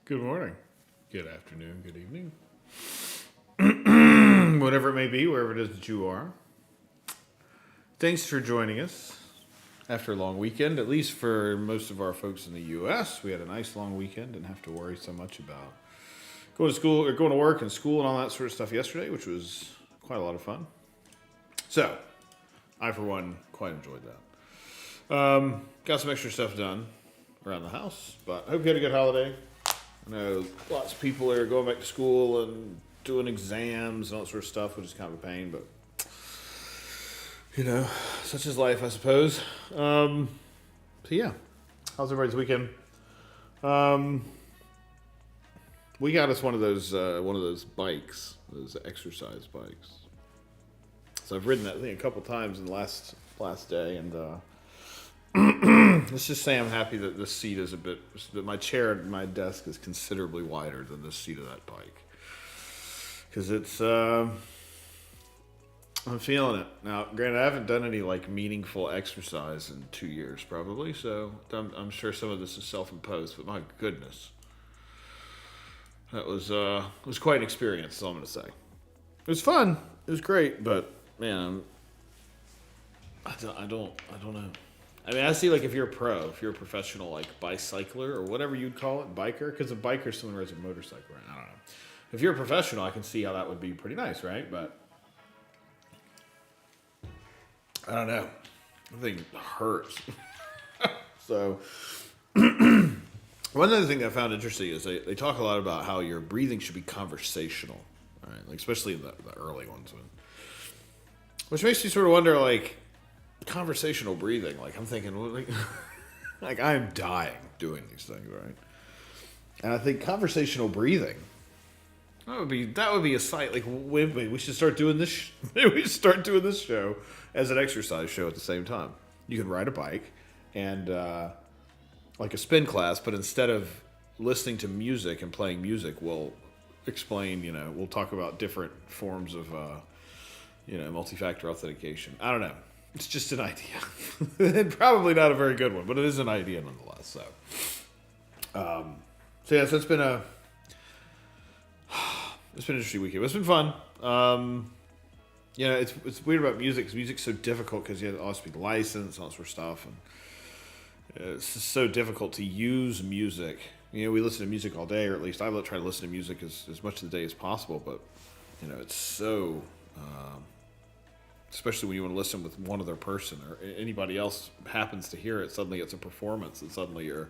Good morning, good afternoon, good evening, whatever it may be, wherever it is that you are. Thanks for joining us after a long weekend. At least for most of our folks in the U.S., we had a nice long weekend. Didn't have to worry so much about going to school or going to work and school and all that sort of stuff yesterday, which was quite a lot of fun. So, I for one quite enjoyed that. Got some extra stuff done around the house, but I hope you had a good holiday. I know lots of people are going back to school and doing exams and all that sort of stuff, which is kind of a pain, but such is life, I suppose. So yeah, how's everybody's weekend? We got us one of those bikes, those exercise bikes. So I've ridden that thing a couple times in the last day, and let's just say I'm happy that this seat is that my chair at my desk is considerably wider than the seat of that bike. Because I'm feeling it. Now, granted, I haven't done any meaningful exercise in 2 years probably, so I'm sure some of this is self-imposed, but my goodness. That was quite an experience, is all I'm going to say. It was fun. It was great, but man, I don't know. I mean, I see if you're a professional bicycler or whatever you'd call it, biker, because a biker is someone who rides a motorcycle, right? I don't know. If you're a professional, I can see how that would be pretty nice, right? But I don't know. The thing hurts. So one other thing that I found interesting is they talk a lot about how your breathing should be conversational, right? Especially in the early ones, which makes me sort of wonder, conversational breathing. I'm thinking, I'm dying doing these things, right? And I think conversational breathing, that would be a sight. We should start doing this. We should start doing this show as an exercise show at the same time. You can ride a bike and like a spin class, but instead of listening to music and playing music, we'll explain. We'll talk about different forms of multi-factor authentication. I don't know. It's just an idea. And probably not a very good one, but it is an idea nonetheless. So it's been an interesting weekend. It's been fun. It's weird about music because music's so difficult because you have to also be licensed and all that sort of stuff. And it's just so difficult to use music. We listen to music all day, or at least I try to listen to music as much of the day as possible. But, it's so... especially when you want to listen with one other person or anybody else happens to hear it, suddenly it's a performance and suddenly you're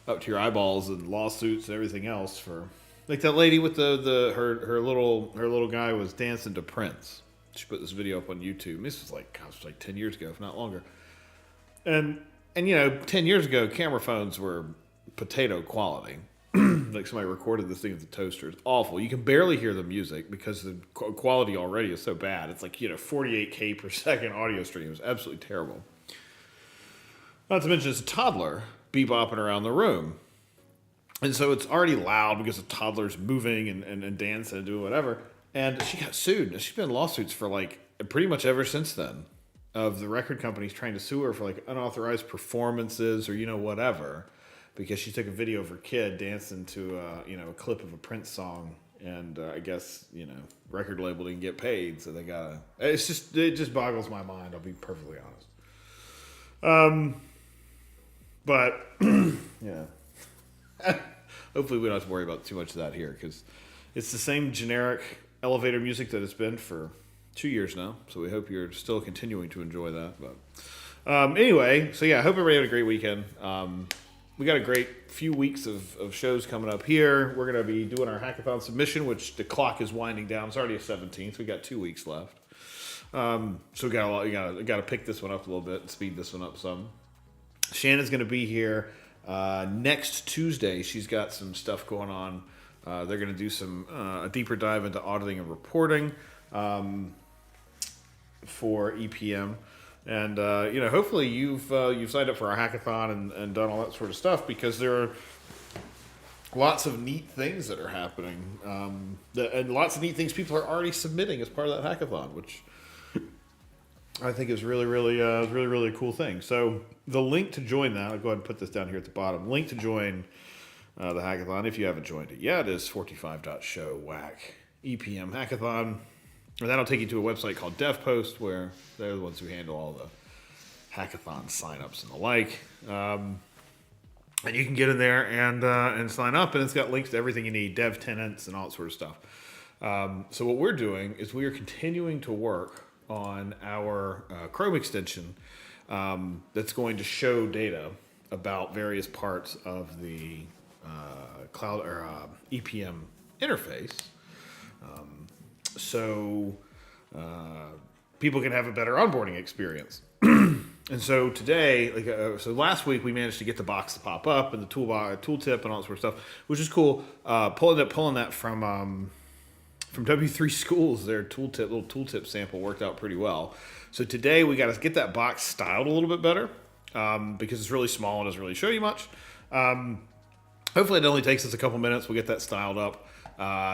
up to your eyeballs and lawsuits and everything else for that lady with her little guy was dancing to Prince. She put this video up on YouTube. This was like 10 years ago, if not longer. And 10 years ago, camera phones were potato quality. Somebody recorded this thing at the toaster. It's awful. You can barely hear the music because the quality already is so bad. It's 48K per second audio stream. It's absolutely terrible. Not to mention it's a toddler bebopping around the room. And so it's already loud because the toddler's moving and dancing and doing whatever. And she got sued. She's been in lawsuits for pretty much ever since then of the record companies trying to sue her for unauthorized performances or whatever. Because she took a video of her kid dancing to a clip of a Prince song, and I guess record label didn't get paid, so they gotta. It just boggles my mind. I'll be perfectly honest. But hopefully we don't have to worry about too much of that here because it's the same generic elevator music that it's been for 2 years now. So we hope you're still continuing to enjoy that. But anyway, so yeah, I hope everybody had a great weekend. We got a great few weeks of shows coming up here. We're going to be doing our hackathon submission, which the clock is winding down. It's already a 17th. We got 2 weeks left. So we got a lot. You got to pick this one up a little bit and speed this one up some. Shannon's going to be here next Tuesday. She's got some stuff going on. They're going to do a deeper dive into auditing and reporting for EPM. And, hopefully you've signed up for our hackathon and done all that sort of stuff because there are lots of neat things that are happening. And lots of neat things people are already submitting as part of that hackathon, which I think is really a cool thing. So the link to join that, I'll go ahead and put this down here at the bottom. Link to join the hackathon. If you haven't joined it yet, it is 45.show whack EPM Hackathon. And that'll take you to a website called DevPost, where they're the ones who handle all the hackathon signups and the like. And you can get in there and sign up, and it's got links to everything you need, dev tenants and all that sort of stuff. So what we're doing is we are continuing to work on our Chrome extension that's going to show data about various parts of the cloud or EPM interface. So people can have a better onboarding experience. And so today, so last week we managed to get the box to pop up and the tooltip and all that sort of stuff, which is cool. Pulling that from W3 Schools, their little tooltip sample worked out pretty well. So today we got to get that box styled a little bit better because it's really small and doesn't really show you much. Hopefully it only takes us a couple minutes. We'll get that styled up.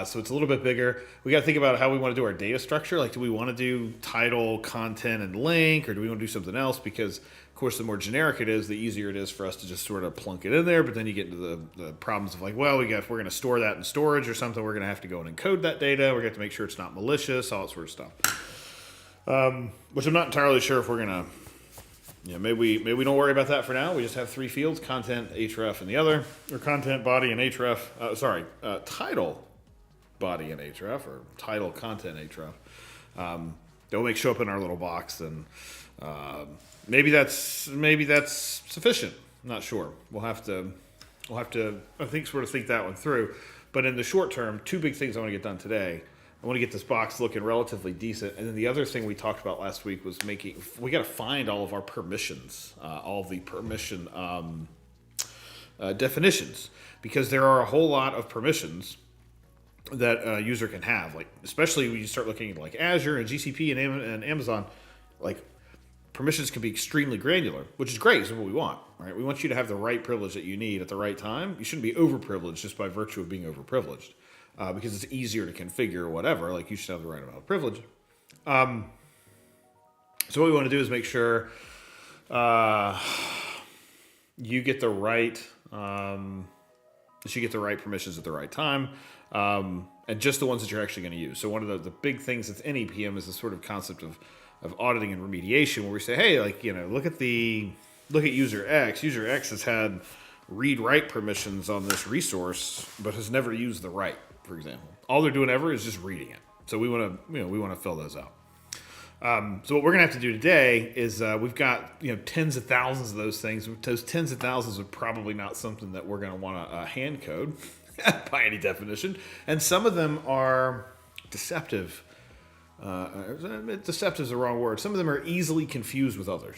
So it's a little bit bigger. We got to think about how we want to do our data structure. Like, do we want to do title, content, and link, or do we want to do something else? Because, of course, the more generic it is, the easier it is for us to just sort of plunk it in there. But then you get into the problems of like, well, if we're going to store that in storage or something, we're going to have to go and encode that data. We're going to have to make sure it's not malicious, all that sort of stuff. Which I'm not entirely sure if we're going to. Maybe we don't worry about that for now. We just have three fields: content, href, and the other, or content, body, and href. Title, body, and href, or title, content, href. They'll show up in our little box, and maybe that's sufficient. I'm not sure. We'll have to think that one through. But in the short term, two big things I want to get done today. I want to get this box looking relatively decent. And then the other thing we talked about last week was we got to find all of our permissions, all of the permission definitions, because there are a whole lot of permissions that a user can have. Like, especially when you start looking at like Azure and GCP and Amazon, like permissions can be extremely granular, which is great. It's what we want, right? We want you to have the right privilege that you need at the right time. You shouldn't be overprivileged just by virtue of being overprivileged. Because it's easier to configure or whatever, like you should have the right amount of privilege. So what we want to do is make sure you get the right permissions at the right time, and just the ones that you're actually going to use. So one of the big things that's in EPM is the sort of concept of auditing and remediation, where we say, hey, look at user X. User X has had read-write permissions on this resource, but has never used the write. For example, all they're doing ever is just reading it. So we want to fill those out. So what we're gonna have to do today is we've got tens of thousands of those things. Those tens of thousands are probably not something that we're gonna want to hand code by any definition, and some of them are deceptive. Deceptive is the wrong word. Some of them are easily confused with others.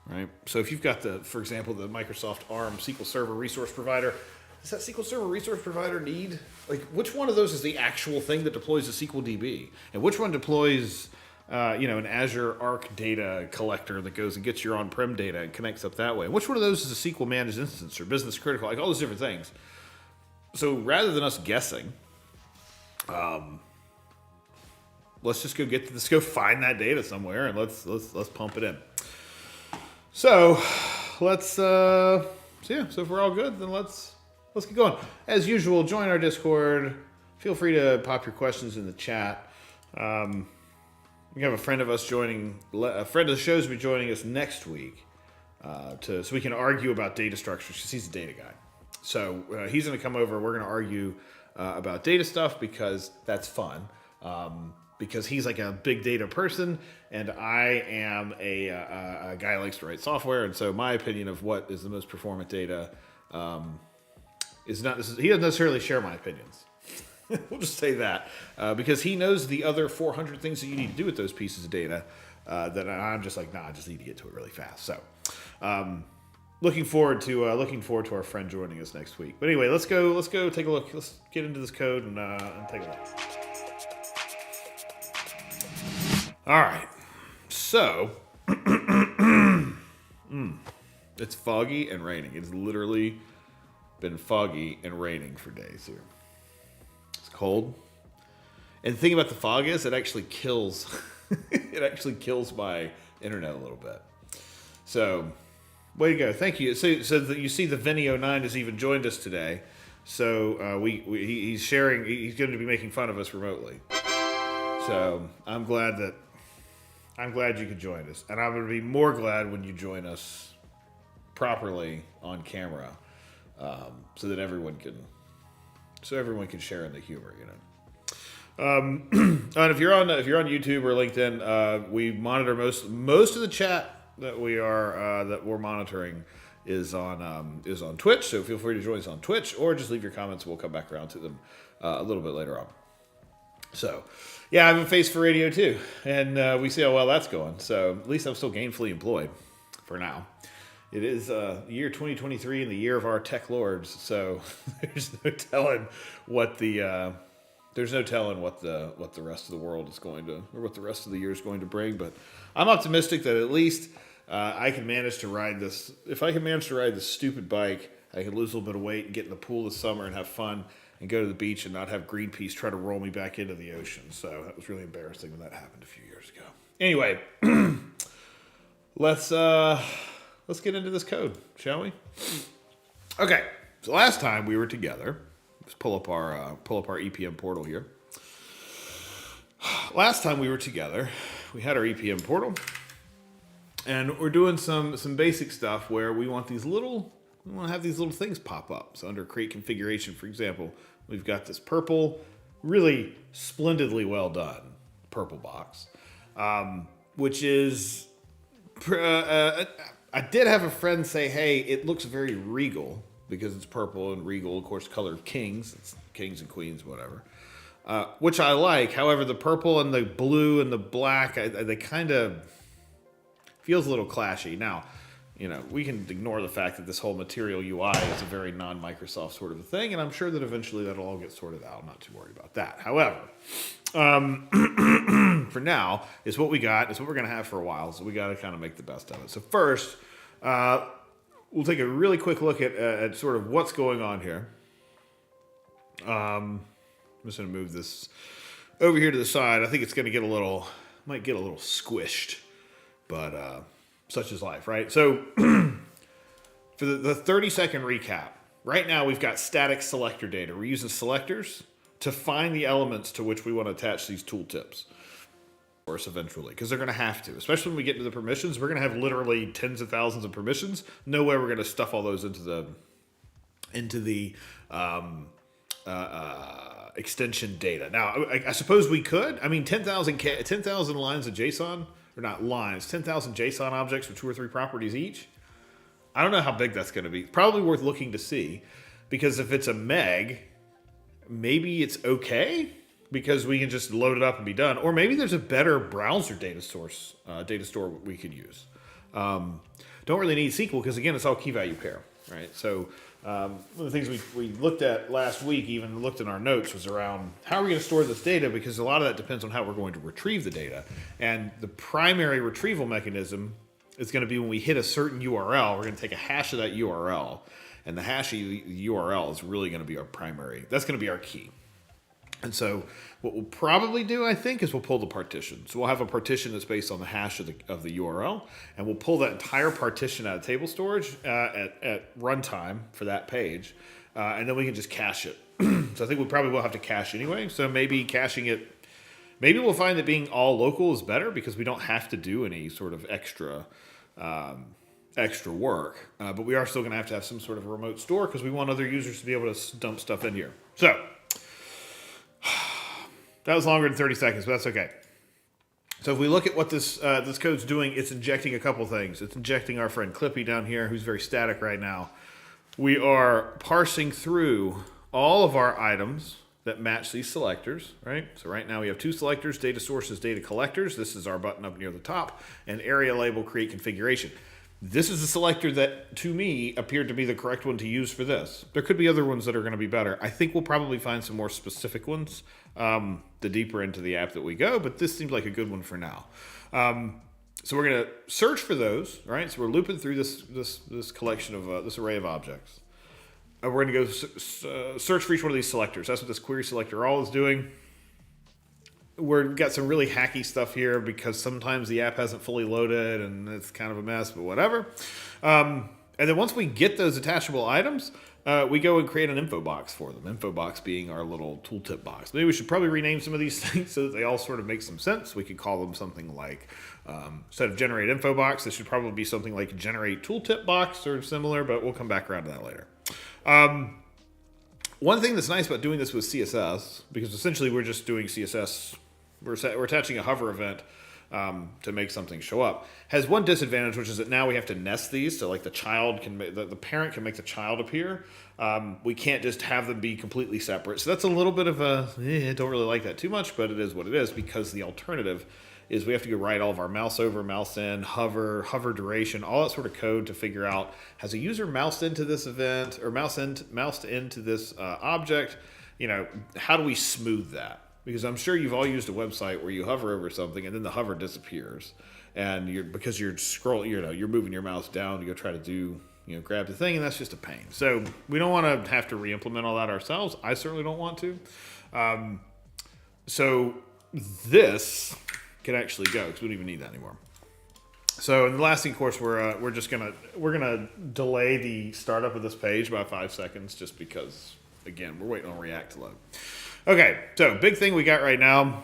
Right. So if you've got for example, the Microsoft ARM SQL Server Resource Provider. Does that SQL Server Resource Provider need, which one of those is the actual thing that deploys the SQL DB? And which one deploys, an Azure Arc data collector that goes and gets your on-prem data and connects up that way? And which one of those is a SQL managed instance or business critical, all those different things? So rather than us guessing, let's just go find that data somewhere and let's pump it in. So so if we're all good, then let's get going. As usual, join our Discord. Feel free to pop your questions in the chat. We have a friend of the show's will be joining us next week so we can argue about data structures, because he's a data guy. So he's going to come over. We're going to argue about data stuff because that's fun. Because he's like a big data person, and I am a guy who likes to write software, and so my opinion of what is the most performant data is not. He doesn't necessarily share my opinions. We'll just say that because he knows the other 400 things that you need to do with those pieces of data that I'm just like, I just need to get to it really fast. So looking forward to our friend joining us next week. But anyway, let's go take a look. Let's get into this code and take a look. All right, so it's foggy and raining. It's literally been foggy and raining for days here. It's cold, and the thing about the fog is it actually kills my internet a little bit. So, way to go! Thank you. So that you see the Vinny09 has even joined us today. So he's sharing. He's going to be making fun of us remotely. So I'm glad you could join us, and I'm going to be more glad when you join us properly on camera, so that everyone can share in the humor. And if you're on YouTube or LinkedIn, we monitor most of the chat that we're monitoring is on Twitch. So feel free to join us on Twitch, or just leave your comments. We'll come back around to them a little bit later on. So, yeah, I have a face for radio too, and we see how well that's going. So at least I'm still gainfully employed for now. It is the year 2023 and the year of our tech lords. So there's no telling what the rest of the world is going to, or what the rest of the year is going to bring. But I'm optimistic that at least I can manage to ride this. If I can manage to ride this stupid bike, I can lose a little bit of weight and get in the pool this summer and have fun and go to the beach and not have Greenpeace try to roll me back into the ocean. So that was really embarrassing when that happened a few years ago. Anyway, let's get into this code, shall we? Okay. So last time we were together, let's pull up our EPM portal here. Last time we were together, we had our EPM portal, and we're doing some basic stuff where we want to have these little things pop up. So under create configuration, for example, we've got this purple, really splendidly well done purple box, which is, I did have a friend say, hey, it looks very regal because it's purple, and regal, of course, color of kings. It's kings and queens, whatever, which I like. However, the purple and the blue and the black, they kind of feels a little clashy. Now, we can ignore the fact that this whole material UI is a very non-Microsoft sort of a thing, and I'm sure that eventually that'll all get sorted out. I'm not too worried about that. However, for now, it's what we got. It's what we're going to have for a while, so we got to kind of make the best of it. So first, we'll take a really quick look at sort of what's going on here. I'm just going to move this over here to the side. I think it's going to might get a little squished, but such is life, right? So for the 30-second recap, right now we've got static selector data. We're using selectors to find the elements to which we want to attach these tooltips. Of course, eventually, because they're going to have to, especially when we get into the permissions. We're going to have literally tens of thousands of permissions. No way we're going to stuff all those into the extension data. Now, I suppose we could. I mean, 10,000 lines of JSON. Or not lines, 10,000 JSON objects with 2 or 3 properties each. I don't know how big that's going to be. Probably worth looking to see, because if it's a meg, maybe it's okay because we can just load it up and be done. Or maybe there's a better browser data store we could use. Don't really need SQL because, again, it's all key value pair, right? So one of the things we looked at last week, even looked in our notes, was around how are we going to store this data, because a lot of that depends on how we're going to retrieve the data. And the primary retrieval mechanism is going to be when we hit a certain URL, we're going to take a hash of that URL, and the hash of the URL is really going to be our primary. That's going to be our key. And so what we'll probably do, I think, is we'll pull the partition. So we'll have a partition that's based on the hash of the URL, and we'll pull that entire partition out of table storage at runtime for that page, and then we can just cache it. So I think we probably will have to cache anyway. So maybe caching it, maybe we'll find that being all local is better because we don't have to do any sort of extra work. But we are still going to have some sort of a remote store because we want other users to be able to dump stuff in here. So that was longer than 30 seconds, but that's okay. So if we look at what this code's doing, it's injecting a couple things. It's injecting our friend Clippy down here, who's very static right now. We are parsing through all of our items that match these selectors, right? So right now we have 2 selectors, data sources, data collectors. This is our button up near the top, and area label create configuration. This is a selector that, to me, appeared to be the correct one to use for this. There could be other ones that are going to be better. I think we'll probably find some more specific ones the deeper into the app that we go, but this seems like a good one for now. So we're going to search for those, right? So we're looping through this collection of this array of objects. We're going to go search for each one of these selectors. That's what this query selector all is doing. We've got some really hacky stuff here because sometimes the app hasn't fully loaded and it's kind of a mess, but whatever. And then once we get those attachable items, we go and create an info box for them. Info box being our little tooltip box. Maybe we should probably rename some of these things so that they all sort of make some sense. We could call them something like, instead of generate info box, this should probably be something like generate tooltip box or similar, but we'll come back around to that later. One thing that's nice about doing this with CSS, because essentially we're just doing CSS, we're attaching a hover event to make something show up, has one disadvantage, which is that now we have to nest these. So like the child can, the parent can make the child appear. We can't just have them be completely separate. So that's a little bit of a, I don't really like that too much, but it is what it is, because the alternative is we have to go write all of our mouse over, mouse in, hover duration, all that sort of code to figure out, has a user moused into this event or moused into this object? You know, how do we smooth that? Because I'm sure you've all used a website where you hover over something and then the hover disappears, and because you're scrolling, you're moving your mouse down to go try to do, grab the thing, and that's just a pain. So we don't want to have to re-implement all that ourselves. I certainly don't want to. So this can actually go, because we don't even need that anymore. So in the last thing, of course, we're gonna delay the startup of this page by 5 seconds, just because, again, we're waiting on React to load. Okay, so big thing we got right now,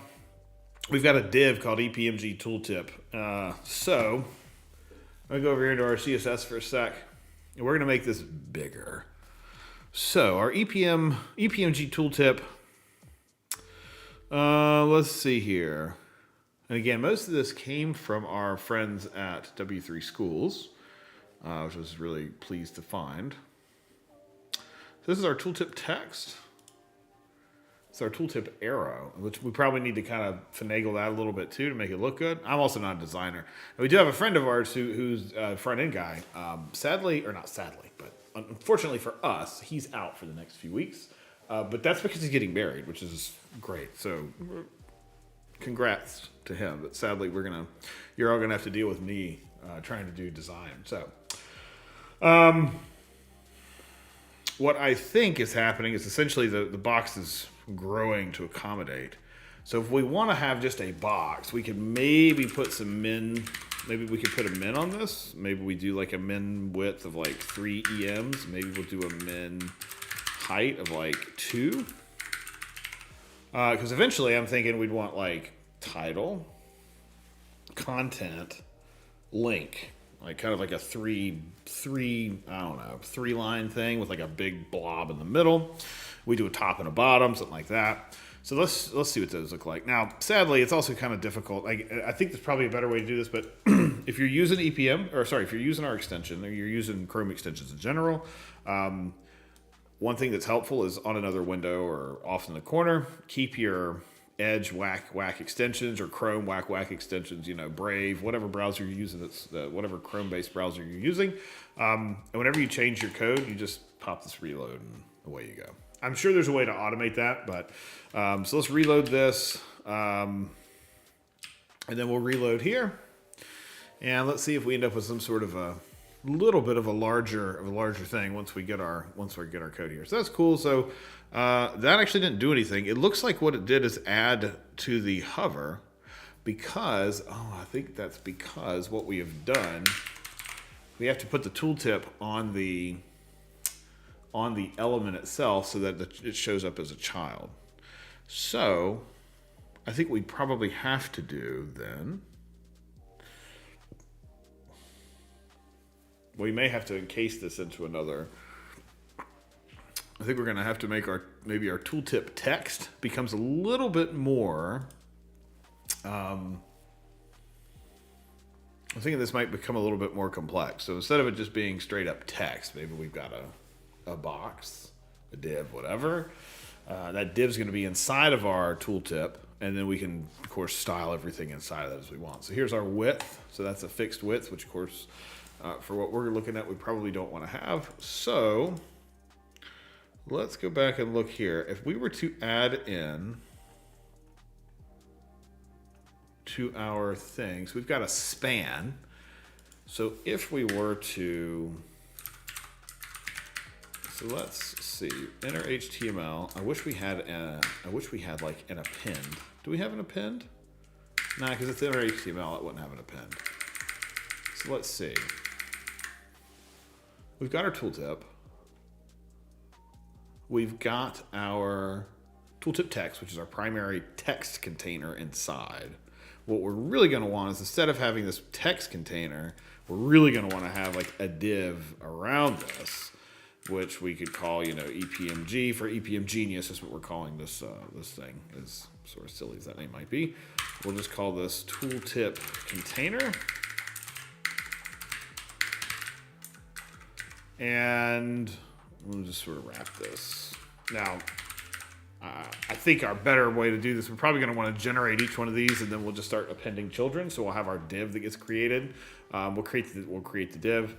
we've got a div called EPMG tooltip. So I'm gonna go over here to our CSS for a sec, and we're gonna make this bigger. So our EPMG tooltip. Let's see here. And again, most of this came from our friends at W3 Schools, which I was really pleased to find. So this is our tooltip text. It's our tooltip arrow, which we probably need to kind of finagle that a little bit too to make it look good. I'm also not a designer. And we do have a friend of ours who's a front-end guy. Sadly, or not sadly, but unfortunately for us, he's out for the next few weeks. But that's because he's getting married, which is great. So congrats to him. But sadly, you're all gonna have to deal with me trying to do design. So what I think is happening is essentially the box is growing to accommodate. So if we want to have just a box, we could maybe put some maybe we could put a min on this. Maybe we do like a min width of like 3 EMs. Maybe we'll do a min height of like 2. Because eventually I'm thinking we'd want like title, content, link, like kind of like a three line thing with like a big blob in the middle. We do a top and a bottom, something like that. So let's see what those look like. Now, sadly, it's also kind of difficult. I think there's probably a better way to do this, but if you're using if you're using our extension, or you're using Chrome extensions in general, one thing that's helpful is on another window or off in the corner, keep your Edge whack extensions or Chrome whack extensions, Brave, whatever browser you're using, whatever Chrome-based browser you're using. And whenever you change your code, you just pop this reload and away you go. I'm sure there's a way to automate that, but so let's reload this, and then we'll reload here, and let's see if we end up with some sort of a little bit of a larger thing once we get our code here. So that's cool. So that actually didn't do anything. It looks like what it did is add to the hover, because I think that's because what we have done, we have to put the tooltip on the element itself so that it shows up as a child. So I think we probably have to do then, we may have to encase this into another. I think we're going to have to make maybe our tooltip text becomes a little bit more. I'm thinking this might become a little bit more complex. So instead of it just being straight up text, maybe we've got a box, a div, whatever. That div's going to be inside of our tooltip, and then we can, of course, style everything inside of that as we want. So here's our width. So that's a fixed width, which, of course, for what we're looking at, we probably don't want to have. So let's go back and look here. If we were to add in to our things, we've got a span. So if we were to, so let's see, enter HTML. I wish we had like an append. Do we have an append? Nah, because it's enter HTML, it wouldn't have an append. So let's see. We've got our tooltip. we've got our tooltip text, which is our primary text container inside. What we're really going to want is, instead of having this text container, we're really going to want to have like a div around this, which we could call, EPMG for EPM Genius. Is what we're calling this this thing. As sort of silly as that name might be, we'll just call this tooltip container. And we'll just sort of wrap this. Now, I think our better way to do this, we're probably going to want to generate each one of these, and then we'll just start appending children. So we'll have our div that gets created. We'll create the div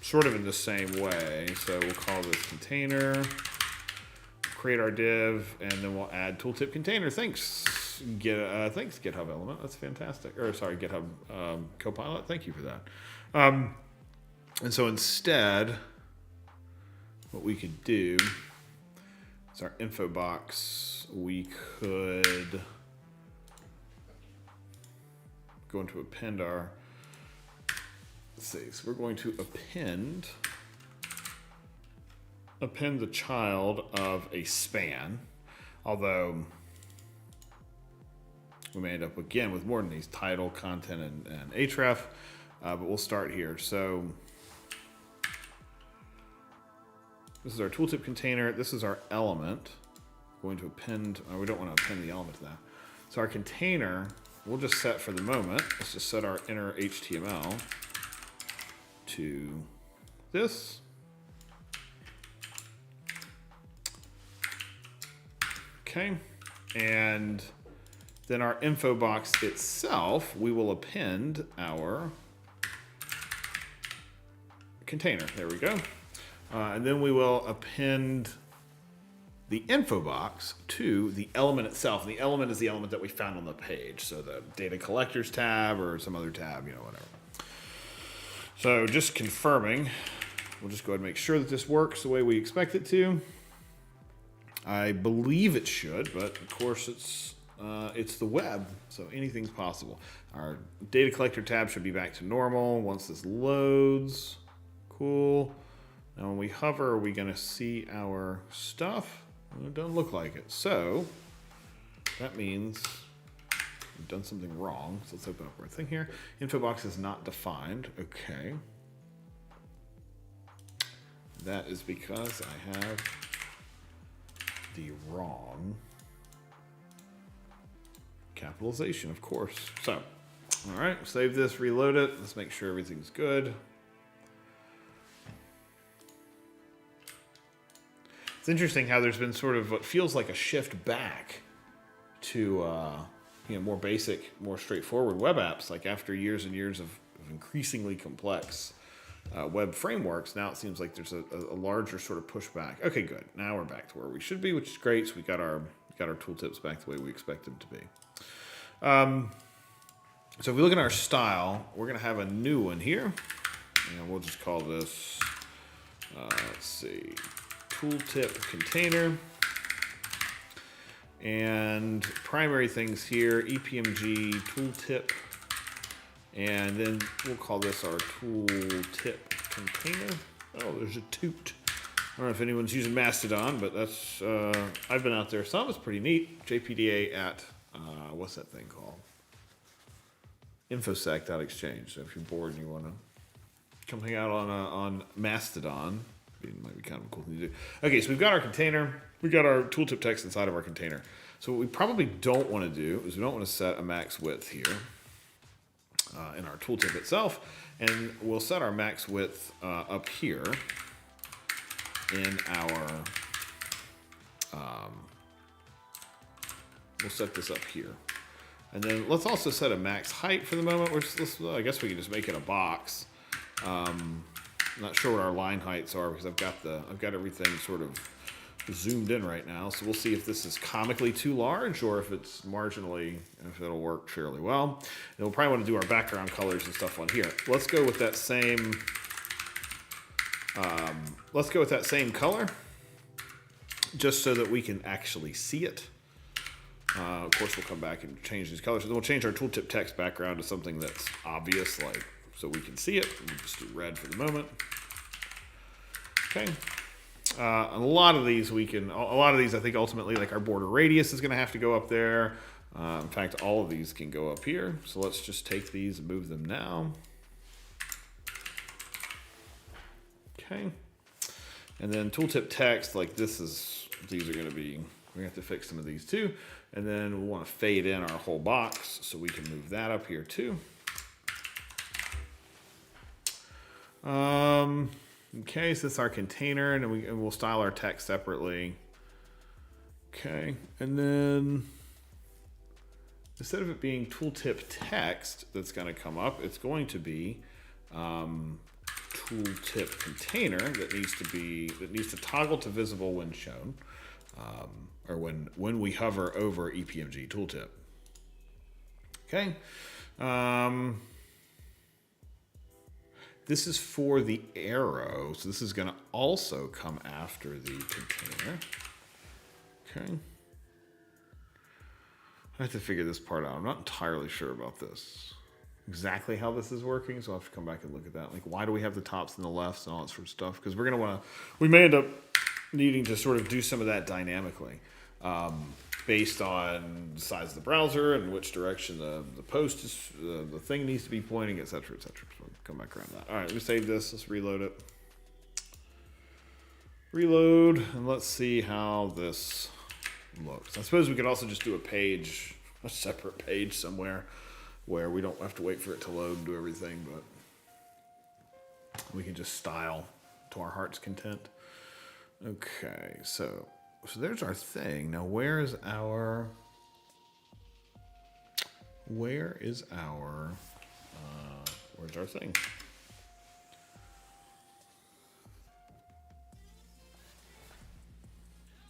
sort of in the same way. So we'll call this container, create our div, and then we'll add tooltip container. Thanks, thanks GitHub element. That's fantastic. Or sorry, GitHub Copilot. Thank you for that. And so instead, what we could do is our info box, we could go into append our, let's see, so we're going to append the child of a span, although we may end up again with more than these: title, content, and href, but we'll start here. So this is our tooltip container. This is our element. We're going to append, we don't want to append the element to that. So our container, we'll just set for the moment, let's just set our inner HTML to this. Okay, and then our info box itself, we will append our container. There we go. And then we will append the info box to the element itself. And the element is the element that we found on the page. So the data collectors tab or some other tab, whatever. So just confirming, we'll just go ahead and make sure that this works the way we expect it to. I believe it should, but of course it's the web, so anything's possible. Our data collector tab should be back to normal once this loads. Cool. Now when we hover, are we going to see our stuff? Well, it doesn't look like it. So that means we've done something wrong. So let's open up our thing here. Info box is not defined. Okay. That is because I have the wrong capitalization, of course. So, all right, save this, reload it. Let's make sure everything's good. It's interesting how there's been sort of what feels like a shift back to more basic, more straightforward web apps. Like after years and years of increasingly complex web frameworks, now it seems like there's a larger sort of pushback. Okay, good. Now we're back to where we should be, which is great. So we got our tooltips back the way we expect them to be. So if we look at our style, we're going to have a new one here, and we'll just call this, let's see, tooltip container. And primary things here, EPMG tooltip, and then we'll call this our tooltip container. Oh, there's a toot. I don't know if anyone's using Mastodon, but that's I've been out there some. It's pretty neat. JPDA at what's that thing called? Infosec.exchange. So if you're bored and you want to come hang out on Mastodon, it might be kind of a cool thing to do. Okay, so we've got our container. We've got our tooltip text inside of our container. So what we probably don't want to do is we don't want to set a max width here in our tooltip itself. And we'll set our max width up here in our, we'll set this up here. And then let's also set a max height for the moment. I guess we can just make it a box. I'm not sure what our line heights are because I've got everything sort of zoomed in right now. So we'll see if this is comically too large or if it's marginally, if it'll work fairly well. And we'll probably want to do our background colors and stuff on here. Let's go with that same, color just so that we can actually see it. Of course, we'll come back and change these colors. So then we'll change our tooltip text background to something that's obvious, like so we can see it. We'll just do red for the moment. Okay. A lot of these I think ultimately, like our border radius is going to have to go up there. In fact, all of these can go up here. So let's just take these and move them now. Okay. And then tooltip text, like these are going to be, we have to fix some of these too. And then we'll want to fade in our whole box, so we can move that up here too. Okay, so this is our container, and we'll style our text separately. Okay, and then instead of it being tooltip text that's going to come up, it's going to be tooltip container that needs to toggle to visible when shown, or when we hover over EPMG tooltip. Okay. This is for the arrow, so this is going to also come after the container. Okay. I have to figure this part out. I'm not entirely sure about this. Exactly how this is working, so I'll have to come back and look at that. Like, why do we have the tops and the lefts and all that sort of stuff? Because we're going to want to, we may end up needing to sort of do some of that dynamically, based on the size of the browser and which direction the post is, the thing needs to be pointing, et cetera, et cetera. So we'll come back around that. All right, let me save this. Let's reload it. Reload, and let's see how this looks. I suppose we could also just do a separate page somewhere where we don't have to wait for it to load and do everything, but we can just style to our heart's content. Okay, so there's our thing. Now where's our thing?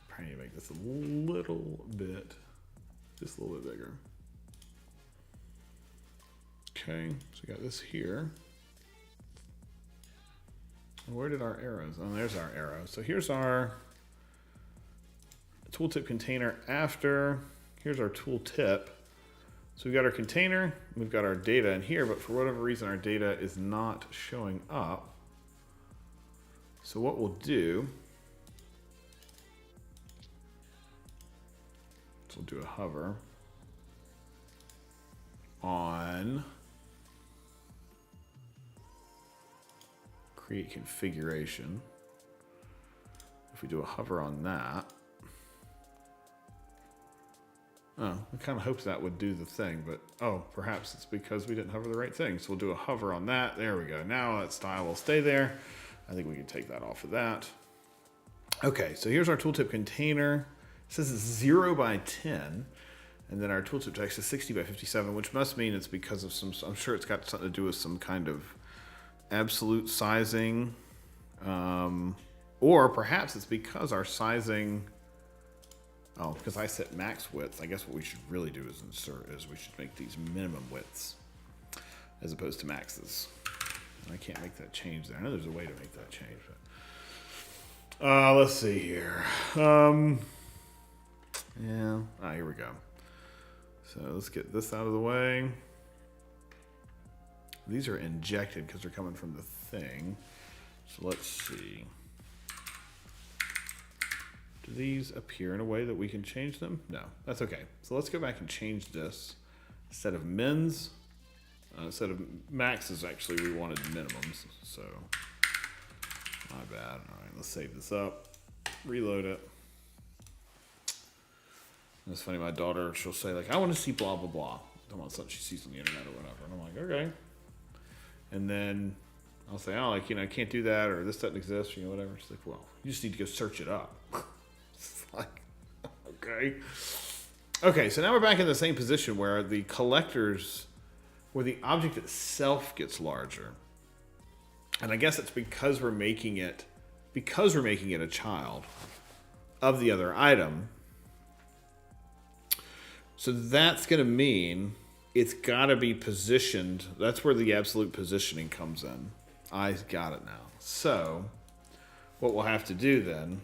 Probably need to make this a little bit, just a little bit bigger. Okay, so we got this here. Where did our arrows? Oh, there's our arrow. So here's our tooltip container after. Here's our tooltip. So we've got our container, we've got our data in here, but for whatever reason our data is not showing up. So what we'll do, so we'll do a hover on create configuration. If we do a hover on that, oh, I kind of hoped that would do the thing, but oh, perhaps it's because we didn't hover the right thing. So we'll do a hover on that. There we go. Now that style will stay there. I think we can take that off of that. Okay, so here's our tooltip container. It says it's 0 by 10. And then our tooltip text is 60 by 57, which must mean it's because of some, I'm sure it's got something to do with some kind of absolute sizing. Or perhaps it's because our sizing, oh, because I set max width. I guess what we should really do is we should make these minimum widths as opposed to maxes. And I can't make that change there. I know there's a way to make that change, but let's see here. Yeah, here we go. So let's get this out of the way. These are injected because they're coming from the thing. So let's see. Do these appear in a way that we can change them? No, that's okay. So let's go back and change this. Instead of mins, instead of maxes, actually, we wanted minimums. So my bad. All right, let's save this up, reload it. And it's funny, my daughter, she'll say, like, I want to see blah, blah, blah. Come on, something she sees on the internet or whatever. And I'm like, okay. And then I'll say, oh, like, I can't do that, or this doesn't exist, whatever. She's like, well, you just need to go search it up. It's like, okay. Okay, so now we're back in the same position where the object itself gets larger. And I guess it's because we're making it a child of the other item. So that's going to mean it's got to be positioned. That's where the absolute positioning comes in. I got it now. So what we'll have to do then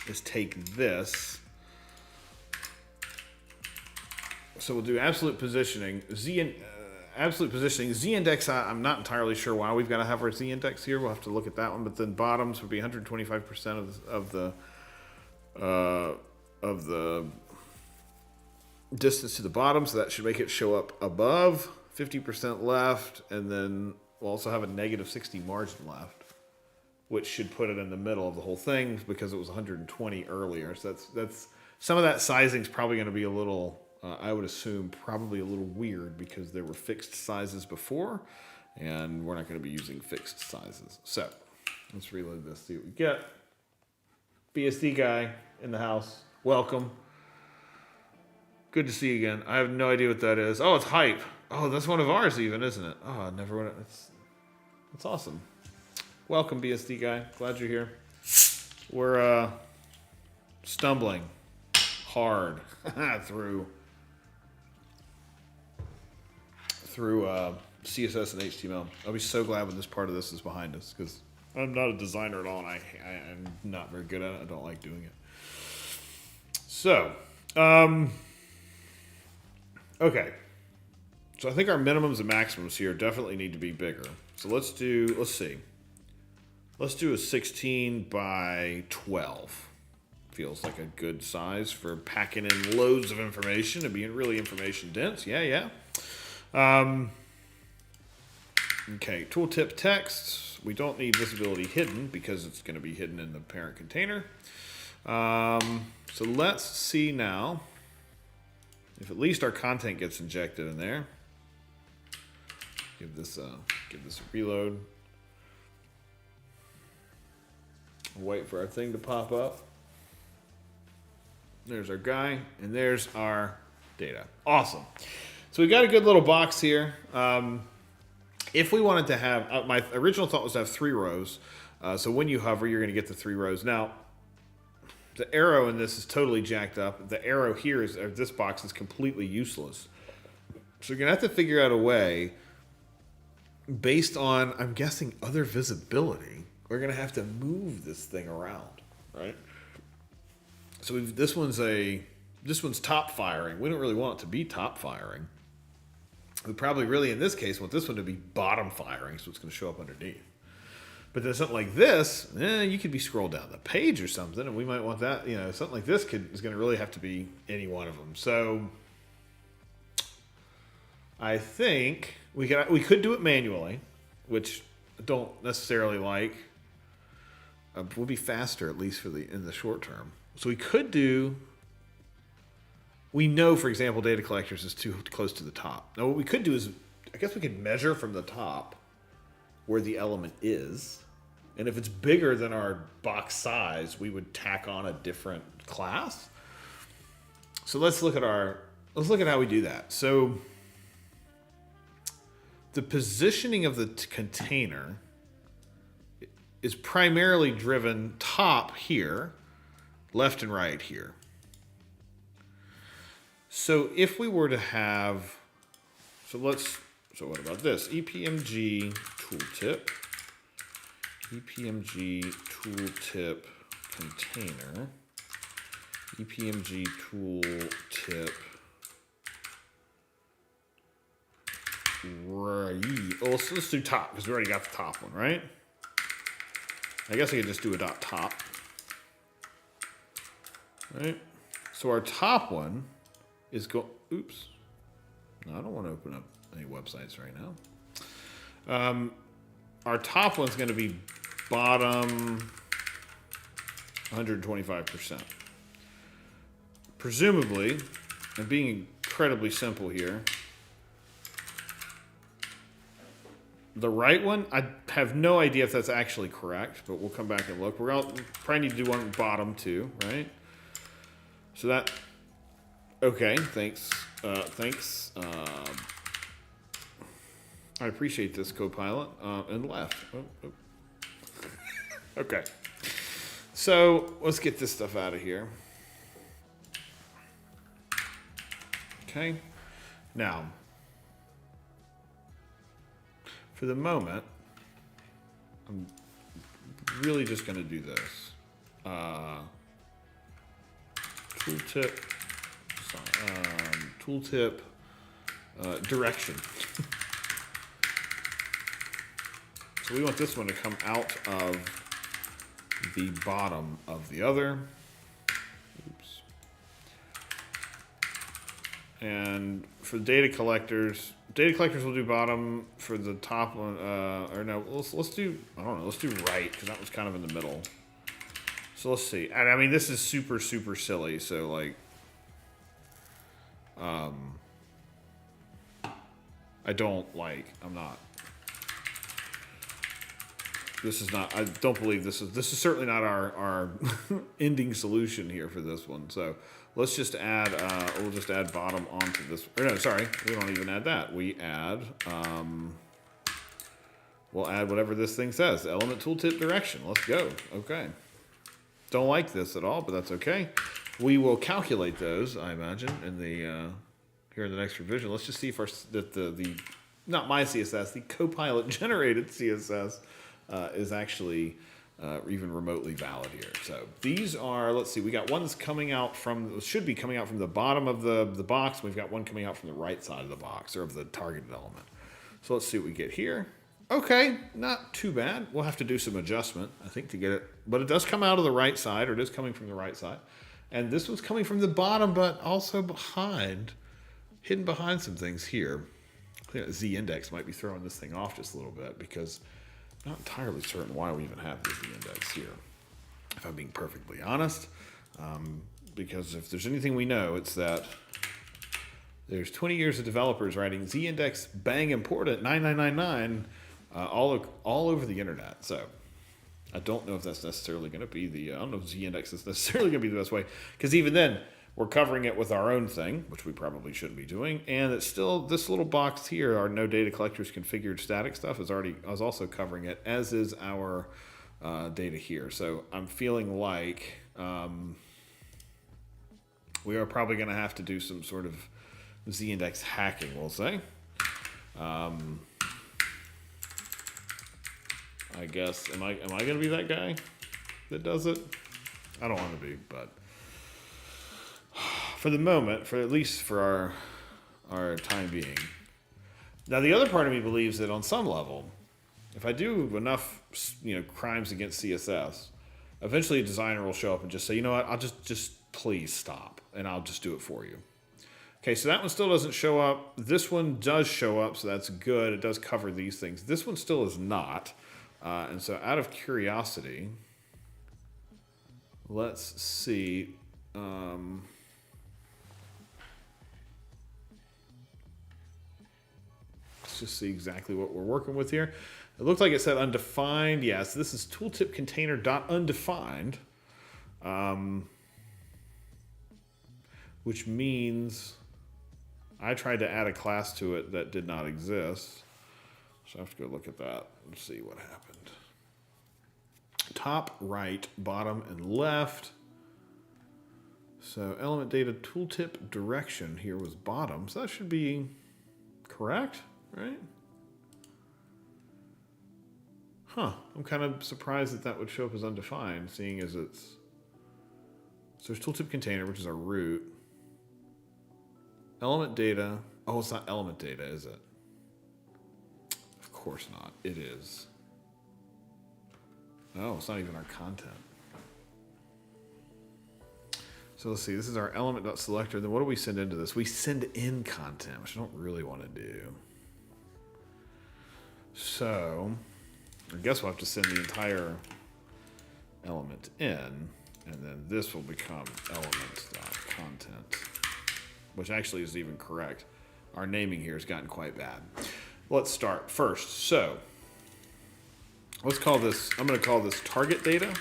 is take this. So we'll do absolute positioning. absolute positioning. Z-index, I'm not entirely sure why we've got to have our Z-index here. We'll have to look at that one. But then bottoms would be 125% of the distance to the bottom, so that should make it show up above. 50% left, and then we'll also have a negative 60 margin left, which should put it in the middle of the whole thing because it was 120 earlier. So that's some of that sizing is probably going to be a little, I would assume, probably a little weird because there were fixed sizes before, and we're not going to be using fixed sizes. So let's reload this, see what we get. BSD guy in the house, welcome. Good to see you again. I have no idea what that is. Oh, it's hype. Oh, that's one of ours even, isn't it? Oh, I never would have. That's awesome. Welcome, BSD guy. Glad you're here. We're stumbling hard through CSS and HTML. I'll be so glad when this part of this is behind us because I'm not a designer at all, and I'm not very good at it. I don't like doing it. So, okay. So I think our minimums and maximums here definitely need to be bigger. So let's see. Let's do a 16 by 12. Feels like a good size for packing in loads of information and being really information dense. Yeah. Okay, tooltip text. We don't need visibility hidden because it's going to be hidden in the parent container. So let's see now if at least our content gets injected in there. Give this a reload. Wait for our thing to pop up. There's our guy, and there's our data. Awesome. So we got a good little box here. If we wanted to have, my original thought was to have 3 rows. So when you hover, you're going to get the 3 rows. Now, the arrow in this is totally jacked up. The arrow here is, or this box is completely useless. So you're going to have to figure out a way, based on, I'm guessing, other visibility, we're going to have to move this thing around, right? So this one's top firing. We don't really want it to be top firing. We probably really, in this case, want this one to be bottom firing, so it's going to show up underneath. But then something like this, you could be scrolled down the page or something, and we might want that, something like this is going to really have to be any one of them. So I think we could do it manually, which I don't necessarily like. We'll be faster, at least in the short term. So we could do. We know, for example, data collectors is too close to the top. Now what we could do is, I guess we could measure from the top where the element is, and if it's bigger than our box size, we would tack on a different class. So let's look at how we do that. So the positioning of the container is primarily driven top here, left and right here. So if we were to have, so what about this? EPMG tooltip container, EPMG tooltip, right. Oh, let's do top, because we already got the top one, right? I guess I could just do a dot top. Right? So our top one is oops. No, I don't want to open up any websites right now. Our top one's going to be bottom 125%. Presumably, and being incredibly simple here, the right one, I have no idea if that's actually correct, but we'll come back and look. We'll probably need to do one bottom too, right? So that, okay, thanks. Thanks. I appreciate this, Copilot. And left. Oh. Okay. So let's get this stuff out of here. Okay. Now, for the moment, I'm really just going to do this. Tooltip direction. So we want this one to come out of the bottom of the other. Oops. And for data collectors will do bottom. For the top one, or no, let's do, I don't know, let's do right, because that was kind of in the middle. So let's see. And I mean, this is super, super silly. So like, I'm not. This is not, I don't believe this is certainly not our ending solution here for this one. So let's just add, we'll just add bottom onto this. Or no, sorry, we don't even add that. We add, we'll add whatever this thing says, element tooltip direction. Let's go. Okay. Don't like this at all, but that's okay. We will calculate those, I imagine, in the, here in the next revision. Let's just see if the not my CSS, the Copilot generated CSS is actually even remotely valid here. So these are, let's see, we got one that's coming out from, should be coming out from the bottom of the box. We've got one coming out from the right side of the box, or of the targeted element. So let's see what we get here. Okay, not too bad. We'll have to do some adjustment, I think, to get it. But it does come out of the right side, or it is coming from the right side. And this one's coming from the bottom, but also behind, hidden behind some things here. I think that Z-index might be throwing this thing off just a little bit, because I'm not entirely certain why we even have the Z-index here, if I'm being perfectly honest. Because if there's anything we know, it's that there's 20 years of developers writing Z-index bang important 9999 all over the internet. So I don't know if that's necessarily going to be I don't know if Z-index is necessarily going to be the best way, because even then we're covering it with our own thing, which we probably shouldn't be doing. And it's still, this little box here, our no data collectors configured static stuff is also covering it, as is our data here. So I'm feeling like we are probably going to have to do some sort of Z-index hacking, we'll say. I guess, am I going to be that guy that does it? I don't want to be, but for the moment, for at least for our time being. Now, the other part of me believes that on some level, if I do enough, crimes against CSS, eventually a designer will show up and just say, you know what, I'll just please stop, and I'll just do it for you. Okay, so that one still doesn't show up. This one does show up, so that's good. It does cover these things. This one still is not. And so out of curiosity, let's see. Let's just see exactly what we're working with here. It looks like it said undefined. Yes, this is tooltip container.undefined, which means I tried to add a class to it that did not exist. So I have to go look at that and see what happened. Top, right, bottom, and left. So element data tooltip direction here was bottom. So that should be correct, right? Huh. I'm kind of surprised that would show up as undefined, seeing as it's... So there's tooltip container, which is our root. Element data. Oh, it's not element data, is it? Of course not. It is. Oh, it's not even our content. So let's see. This is our element.selector. Then what do we send into this? We send in content, which I don't really want to do. So I guess we'll have to send the entire element in, and then this will become element.content, which actually is even correct. Our naming here has gotten quite bad. Let's start first. So let's call this, I'm going to call this target data.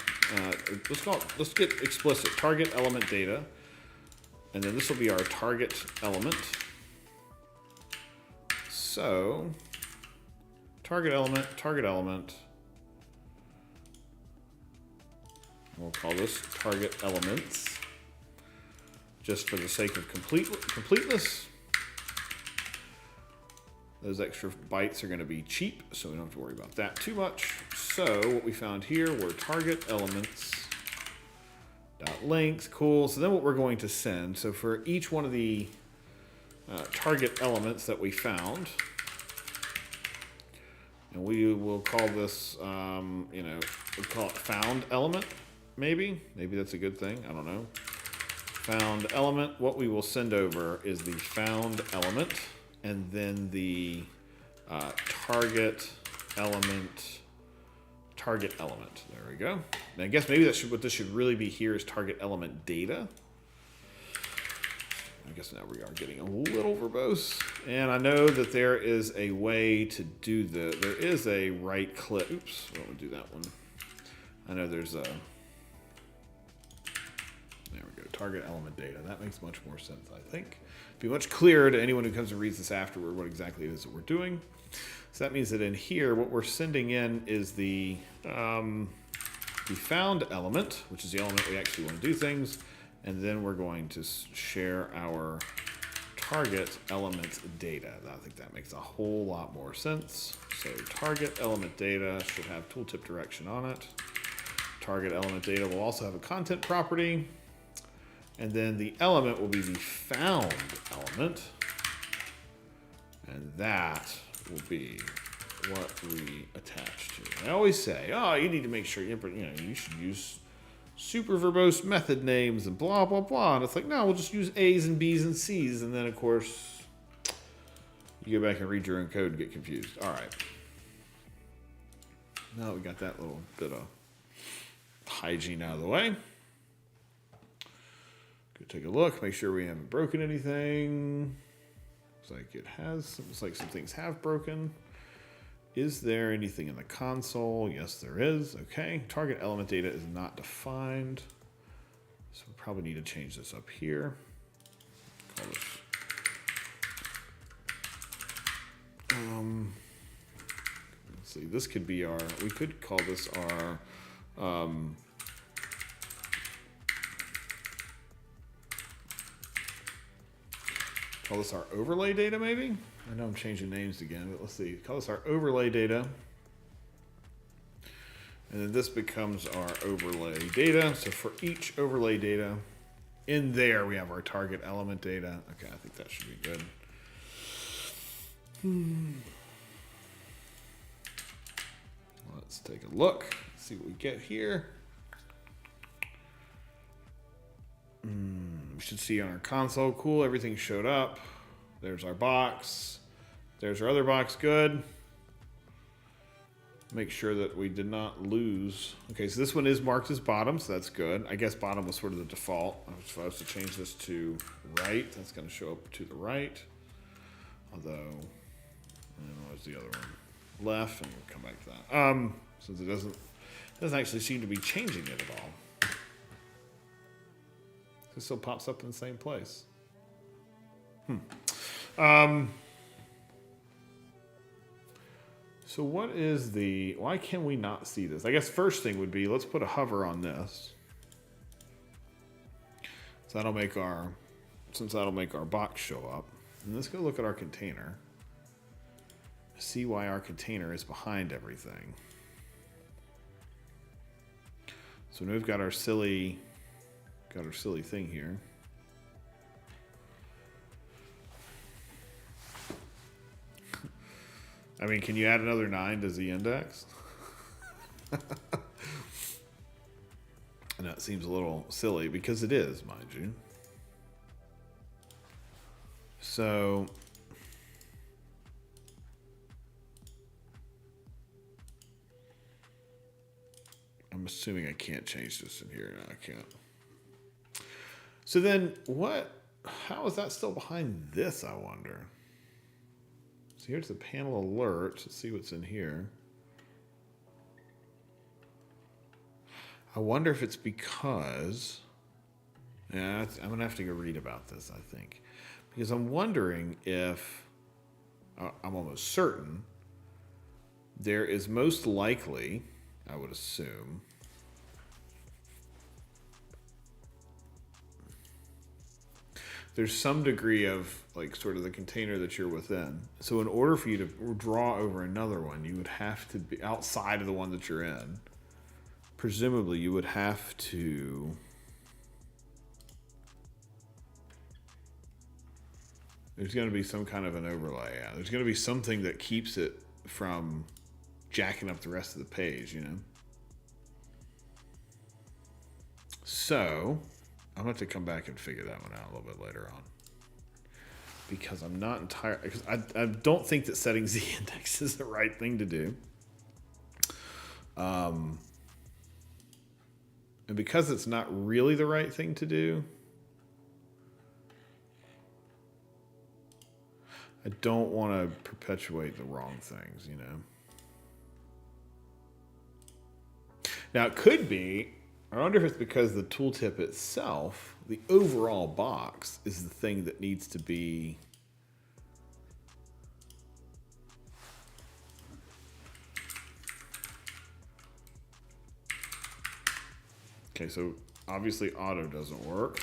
Let's get explicit, target element data. And then this will be our target element. So target element. We'll call this target elements, just for the sake of completeness. Those extra bytes are going to be cheap, so we don't have to worry about that too much. So what we found here were target elements dot length. Cool. So then what we're going to send, so for each one of the target elements that we found, And we will call this, you know, we'll call it found element, maybe. Maybe that's a good thing. I don't know. Found element. What we will send over is the found element, and then the target element. Target element. There we go. And I guess maybe that should what this should really be here is target element data. I guess now we are getting a little verbose. And I know that there is a way to do the. There is a right click. Oops, I don't want to do that one. I know there's a. There we go. Target element data. That makes much more sense, I think. Be much clearer to anyone who comes and reads this afterward what exactly it is that we're doing. So that means that in here, what we're sending in is the found element, which is the element we actually want to do things. And then we're going to share our target element data. I think that makes a whole lot more sense. So target element data should have tooltip direction on it. Target element data will also have a content property. And then the element will be the found element. And that will be what we attach to. I always say, oh, you need to make sure you should use super verbose method names and blah blah blah. And it's like, no, we'll just use A's and B's and C's, and then of course you go back and read your own code and get confused. All right. Now we got that little bit of hygiene out of the way. Go take a look, make sure we haven't broken anything. Looks like it has. Looks like some things have broken. Is there anything in the console? Yes, there is. Okay. Target element data is not defined. So we probably need to change this up here. Call this. Let's see. This could be our. We could call this our. Call this our overlay data, maybe? I know I'm changing names again, but let's see. Call this our overlay data. And then this becomes our overlay data. So for each overlay data, in there we have our target element data. Okay, I think that should be good. Let's take a look, see what we get here. We should see on our console, cool, everything showed up. There's our box. There's our other box, good. Make sure that we did not lose. Okay, so this one is marked as bottom, so that's good. I guess bottom was sort of the default. If I was to change this to right, that's gonna show up to the right. Although, I don't know, what's the other one? Left, and we'll come back to that. Since it doesn't actually seem to be changing it at all. It still pops up in the same place. So what is the, why can we not see this? I guess first thing would be, let's put a hover on this. So that'll make our, since that'll make our box show up. And let's go look at our container. See why our container is behind everything. So now we've got our silly thing here. I mean, can you add another 9 to Z index? And that seems a little silly because it is, mind you. So I'm assuming I can't change this in here. No, I can't. So then what, how is that still behind this, I wonder? So here's the panel alert. Let's see what's in here. I wonder if it's because, yeah, I'm gonna have to go read about this, I think. Because I'm wondering if, I'm almost certain, there is most likely, I would assume, there's some degree of like sort of the container that you're within. So in order for you to draw over another one, you would have to be outside of the one that you're in. Presumably you would have to, there's going to be some kind of an overlay. Yeah. There's going to be something that keeps it from jacking up the rest of the page, you know. So I'm going to have to come back and figure that one out a little bit later on. Because I'm not entirely, because I don't think that setting Z index is the right thing to do. And because it's not really the right thing to do, I don't want to perpetuate the wrong things, you know. Now it could be, I wonder if it's because the tooltip itself, the overall box, is the thing that needs to be okay, so obviously auto doesn't work.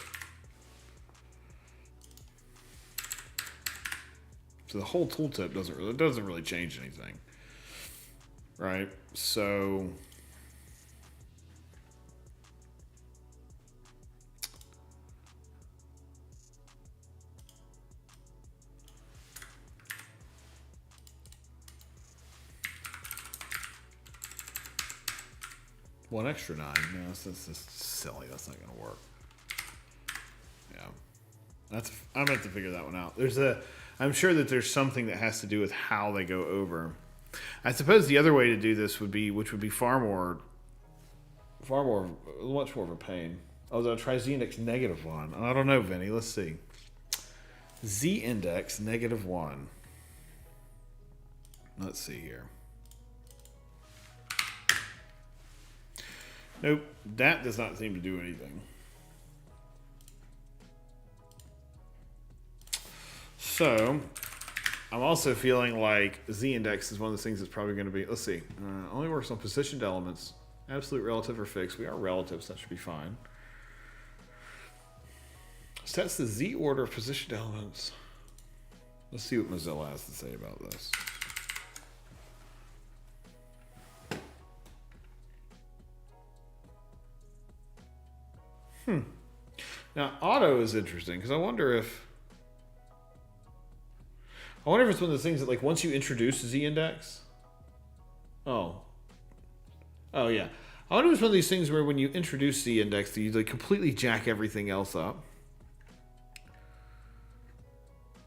So the whole tooltip doesn't really change anything. Right? So one extra 9. No, that's just silly. That's not going to work. Yeah, I'm gonna have to figure that one out. I'm sure that there's something that has to do with how they go over. I suppose the other way to do this would be, which would be much more of a pain. Although try Z index -1. I don't know, Vinny. Let's see. Z index -1. Let's see here. Nope, that does not seem to do anything. So, I'm also feeling like Z index is one of those things that's probably going to be, let's see, only works on positioned elements, absolute, relative, or fixed. We are relatives, that should be fine. Sets the Z order of positioned elements. Let's see what Mozilla has to say about this. Now, auto is interesting because I wonder if it's one of those things that, like, once you introduce Z index. Oh yeah. I wonder if it's one of these things where when you introduce Z index, you like completely jack everything else up.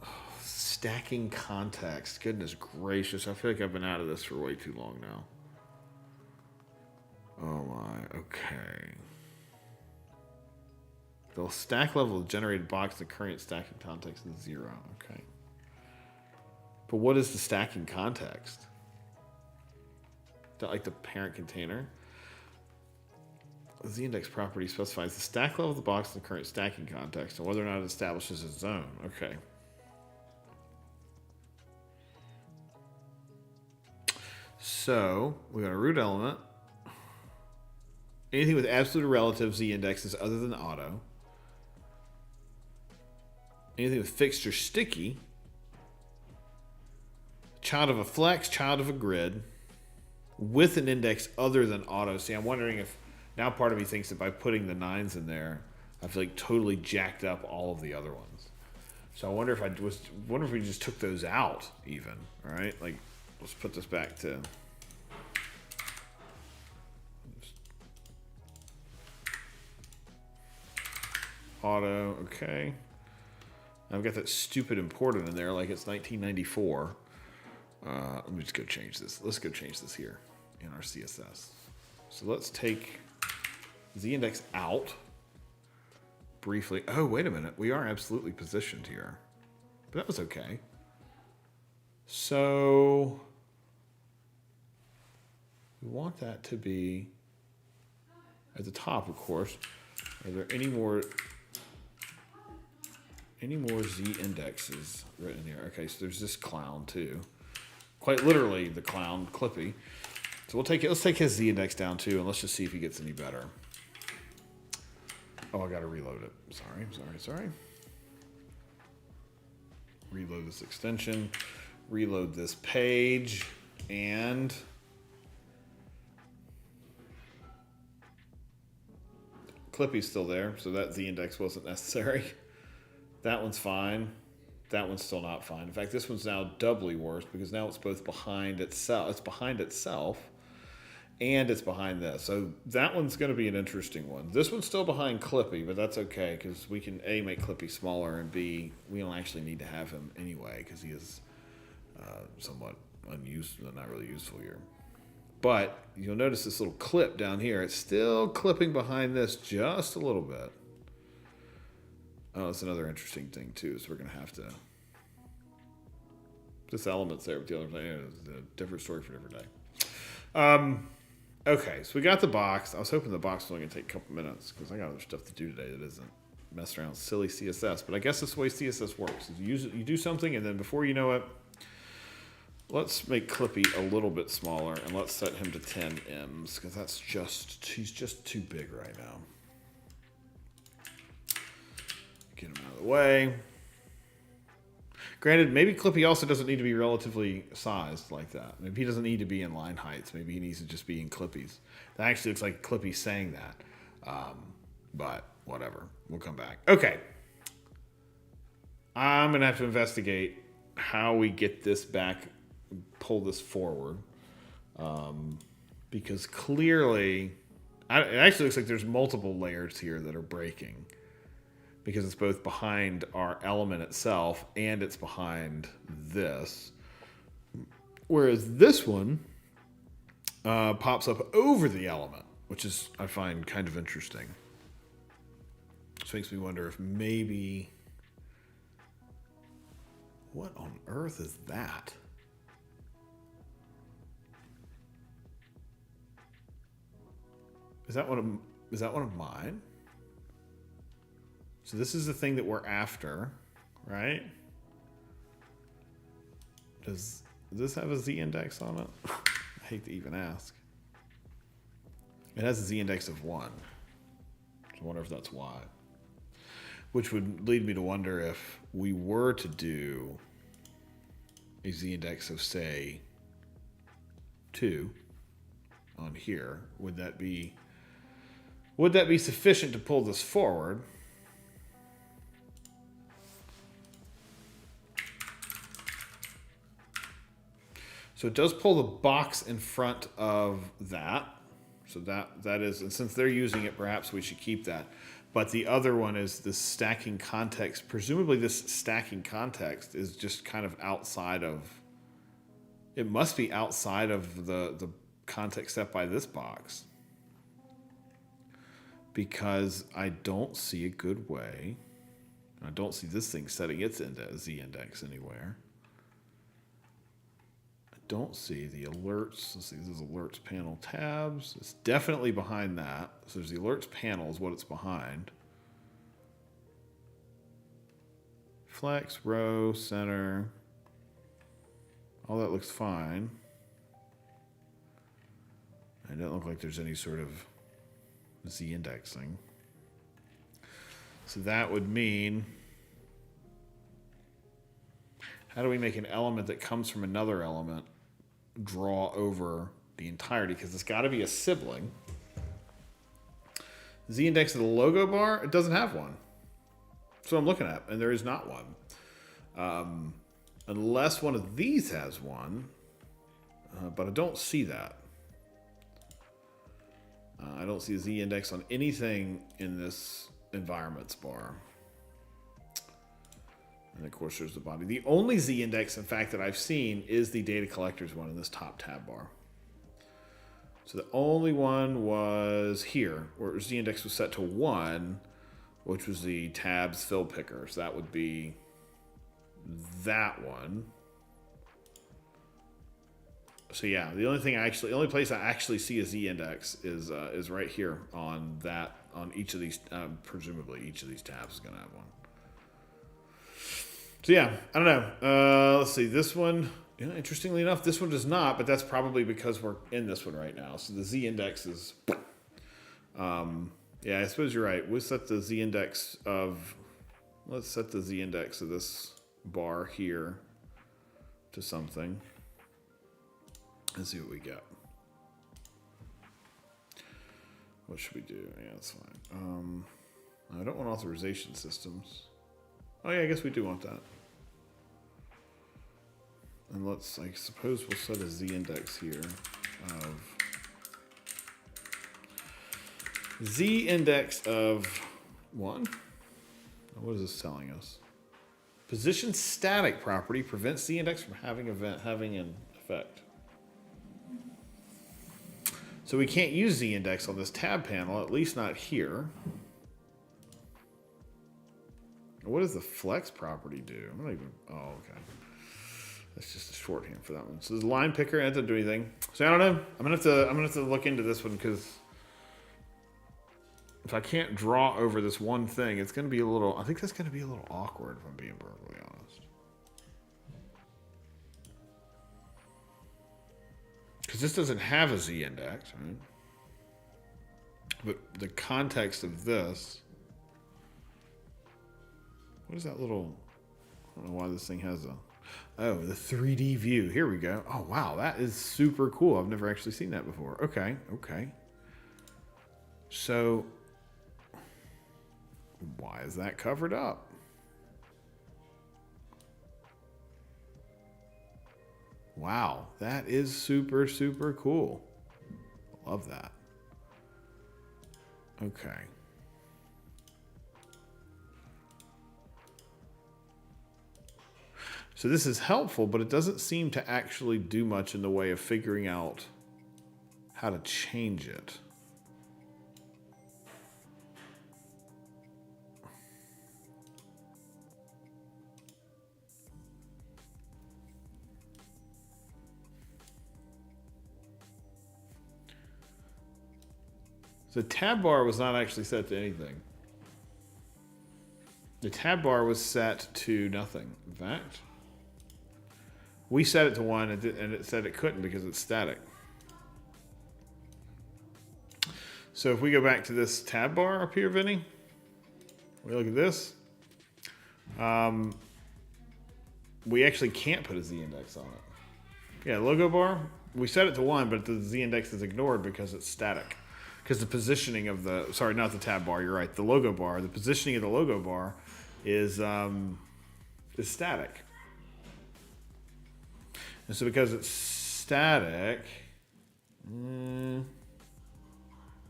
Oh, stacking context. Goodness gracious. I feel like I've been out of this for way too long now. Oh my. Okay. The stack level of generated box, the current stacking context is 0. Okay. But what is the stacking context? Is that like the parent container? The Z-index property specifies the stack level of the box in the current stacking context and whether or not it establishes a zone. Okay. So we got a root element. Anything with absolute or relative Z-indexes other than auto. Anything with fixed or sticky. Child of a flex, child of a grid. With an index other than auto. See, I'm wondering if now part of me thinks that by putting the 9s in there, I've like totally jacked up all of the other ones. So I wonder if we just took those out even. All right, like let's put this back to. Auto, okay. I've got that stupid important in there like it's 1994. Let me just go change this. Let's go change this here in our CSS. So let's take Z index out briefly. Oh, wait a minute. We are absolutely positioned here. But that was okay. So we want that to be at the top, of course. Are there any more Z indexes written here? Okay, so there's this clown too. Quite literally the clown, Clippy. So we'll take it. Let's take his Z index down too, and let's just see if he gets any better. Oh, I gotta reload it. Sorry. Reload this extension. Reload this page, and Clippy's still there, so that Z index wasn't necessary. That one's fine. That one's still not fine. In fact, this one's now doubly worse because now it's both behind itself. It's behind itself, and it's behind this. So that one's going to be an interesting one. This one's still behind Clippy, but that's okay because we can A, make Clippy smaller, and B, we don't actually need to have him anyway because he is somewhat unuseful, not really useful here. But you'll notice this little clip down here. It's still clipping behind this just a little bit. Oh, that's another interesting thing too. So we're going to have to. This element's there with the other thing. It's a different story for a different day. Okay, so we got the box. I was hoping the box was only going to take a couple minutes because I got other stuff to do today that isn't messing around with silly CSS. But I guess that's the way CSS works. Is you do something, and then before you know it, let's make Clippy a little bit smaller, and let's set him to 10 ems because he's just too big right now. Get him out of the way. Granted, maybe Clippy also doesn't need to be relatively sized like that. Maybe he doesn't need to be in line heights. Maybe he needs to just be in Clippy's. That actually looks like Clippy saying that. But whatever. We'll come back. Okay. I'm going to have to investigate how we get this back, pull this forward. Because clearly, it actually looks like there's multiple layers here that are breaking. Because it's both behind our element itself and it's behind this. Whereas this one pops up over the element, which is, I find, kind of interesting. Which makes me wonder if maybe... What on earth is that? Is that one of mine? So this is the thing that we're after, right? Does this have a z-index on it? I hate to even ask. It has a z-index of 1. So I wonder if that's why. Which would lead me to wonder if we were to do a z-index of, say, 2 on here, would that be sufficient to pull this forward? So it does pull the box in front of that. So that is, and since they're using it, perhaps we should keep that. But the other one is this stacking context. Presumably this stacking context is just kind of outside of, it must be outside of the context set by this box. Because I don't see a good way. I don't see this thing setting its z-index anywhere. Don't see the alerts. Let's see, this is alerts panel tabs. It's definitely behind that. So there's the alerts panel is what it's behind. Flex, row, center. All that looks fine. It doesn't look like there's any sort of z-indexing. So that would mean, how do we make an element that comes from another element draw over the entirety? Because it's got to be a sibling. Z-index of the logo bar, it doesn't have one. So I'm looking at, and there is not one. Unless one of these has one, but I don't see that. I don't see a z-index on anything in this environments bar. And of course, there's the body. The only z-index, in fact, that I've seen is the data collectors one in this top tab bar. So the only one was here, where z-index was set to 1, which was the tabs fill picker. So that would be that one. So yeah, the only place I actually see a z-index is right here on that, on each of these. Presumably, each of these tabs is going to have one. So yeah, I don't know. Let's see, this one, interestingly enough, this one does not, but that's probably because we're in this one right now. So the z-index is, yeah, I suppose you're right. Let's set the z-index of this bar here to something. Let's see what we get. What should we do? Yeah, that's fine. I don't want authorization systems. Oh yeah, I guess we do want that. And let's, I suppose we'll set a z-index here of z-index of 1. What is this telling us? Position static property prevents z-index from having an effect. So we can't use z-index on this tab panel, at least not here. What does the flex property do? I'm not even, oh, okay. That's just a shorthand for that one. So the line picker, it doesn't do anything. So I don't know. I'm gonna have to look into this one, because if I can't draw over this one thing, it's gonna be a little, I think that's gonna be a little awkward if I'm being brutally honest. Because this doesn't have a z-index, right? But the context of this, what is that little, I don't know why this thing has a, oh, the 3D view. Here we go. Oh, wow, that is super cool. I've never actually seen that before. Okay, okay. So, why is that covered up? Wow, that is super, super cool. Love that. Okay. So this is helpful, but it doesn't seem to actually do much in the way of figuring out how to change it. The tab bar was not actually set to anything. The tab bar was set to nothing. In fact, we set it to 1, and it said it couldn't because it's static. So if we go back to this tab bar up here, Vinny, we look at this. We actually can't put a z-index on it. Yeah, logo bar, we set it to 1, but the z-index is ignored because it's static. Because the positioning of the, sorry, not the tab bar, you're right, the logo bar, the positioning of the logo bar is static. And so because it's static,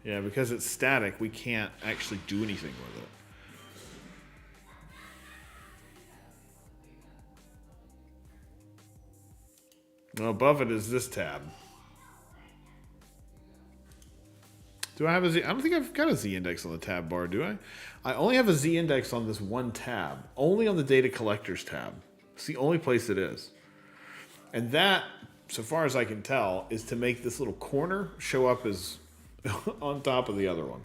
yeah, because it's static, we can't actually do anything with it. Well, above it is this tab. Do I have a Z? I don't think I've got a Z-index on the tab bar, do I? I only have a Z-index on this one tab, only on the data collectors tab. It's the only place it is. And that, so far as I can tell, is to make this little corner show up as on top of the other one.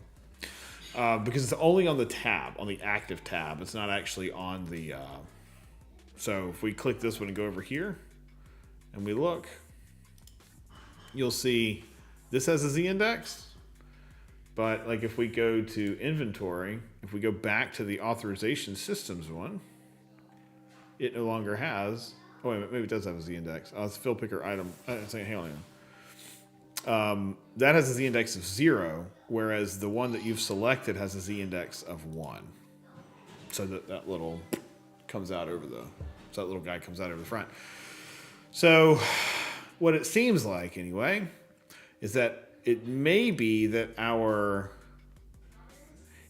Because it's only on the tab, on the active tab. It's not actually on the... So if we click this one and go over here, and we look, you'll see this has a Z-index. But like if we go to inventory, if we go back to the authorization systems one, it no longer has, oh wait a minute, maybe it does have a Z-index. Oh, it's fill picker item. Hang on. That has a Z-index of 0, whereas the one that you've selected has a Z-index of 1. So that little comes out over the, so that little guy comes out over the front. So what it seems like anyway, is that it may be that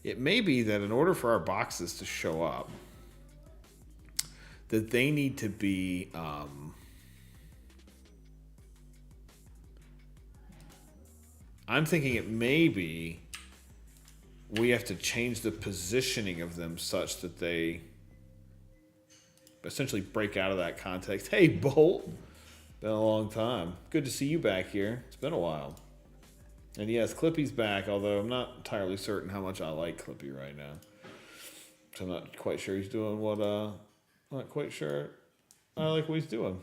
in order for our boxes to show up, that they need to be I'm thinking it may be we have to change the positioning of them such that they essentially break out of that context. Hey, Bolt. Been a long time. Good to see you back here. It's been a while. And yes, Clippy's back, although I'm not entirely certain how much I like Clippy right now. So I'm not quite sure he's doing what, I'm not quite sure I like what he's doing.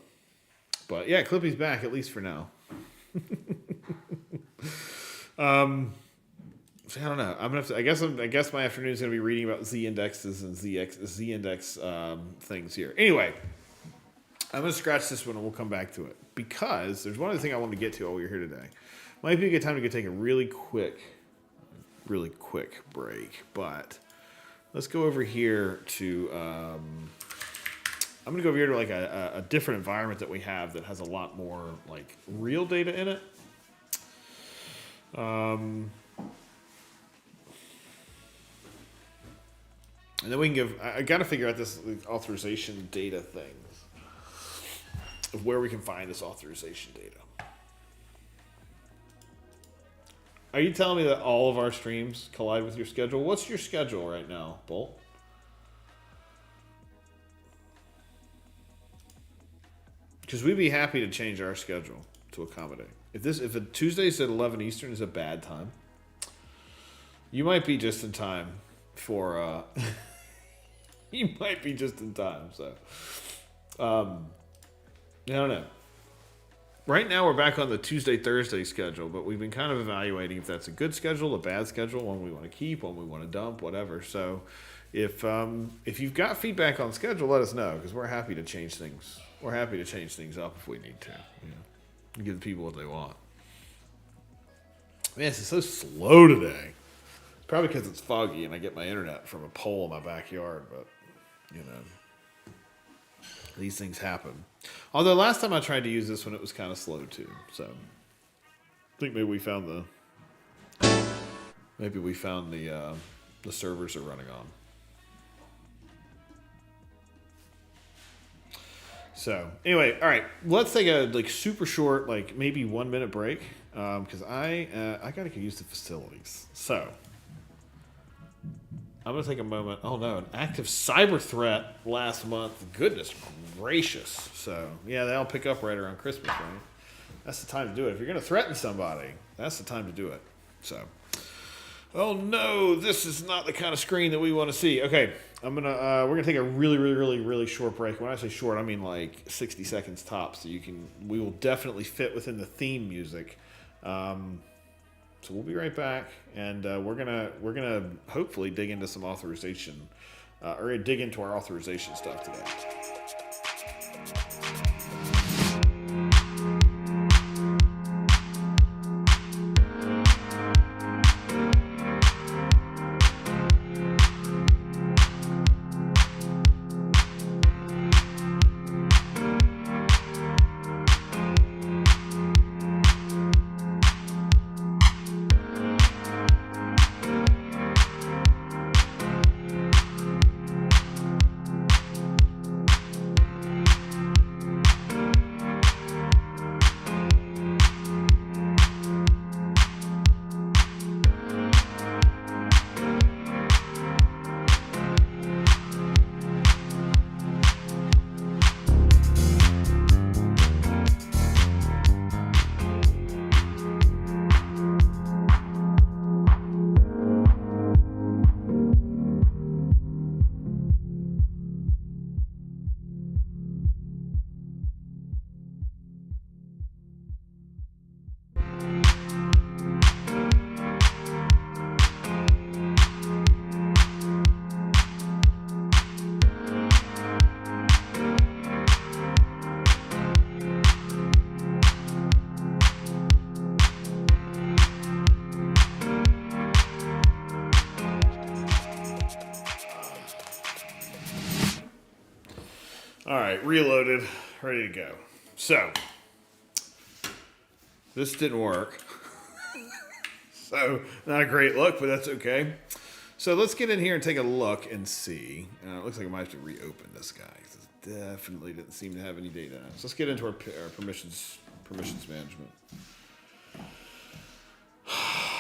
But yeah, Clippy's back, at least for now. So I don't know. I'm gonna have to, I guess my afternoon's gonna be reading about Z indexes and Z index things here. Anyway, I'm gonna scratch this one and we'll come back to it because there's one other thing I wanted to get to while we're here today. Might be a good time to take a really quick break, but let's go over here to I'm gonna go over here to like a different environment that we have that has a lot more like real data in it. And then we can give. I got to figure out this authorization data thing of where we can find this authorization data. Are you telling me that all of our streams collide with your schedule? What's your schedule right now, Bolt? Because we'd be happy to change our schedule to accommodate. If a Tuesdays at 11 Eastern is a bad time, you might be just in time for. You might be just in time. So, I don't know. Right now we're back on the Tuesday-Thursday schedule, but we've been kind of evaluating if that's a good schedule, a bad schedule, one we want to keep, one we want to dump, whatever. So, if you've got feedback on schedule, let us know because we're happy to change things. We're happy to change things up if we need to. You know, and give the people what they want. Man, this is so slow today. It's probably because it's foggy and I get my internet from a pole in my backyard, but you know, these things happen. Although last time I tried to use this one, it was kind of slow too. So I think maybe we found the servers are running on. So anyway, all right, let's take a like super short, like maybe 1 minute break, because I gotta go use the facilities. So I'm gonna take a moment. Oh no, an active cyber threat last month. Goodness gracious! So yeah, they all pick up right around Christmas, right? That's the time to do it. If you're gonna threaten somebody, that's the time to do it. So, oh no, this is not the kind of screen that we want to see. Okay, we're gonna take a really short break. When I say short, I mean like 60 seconds tops. So we will definitely fit within the theme music. So we'll be right back, and we're gonna hopefully dig into some authorization, or dig into our authorization stuff today. All right, reloaded, ready to go. So, this didn't work. So, not a great look, but that's okay. So, let's get in here and take a look and see. It looks like I might have to reopen this guy. It definitely didn't seem to have any data. So, let's get into our permissions management.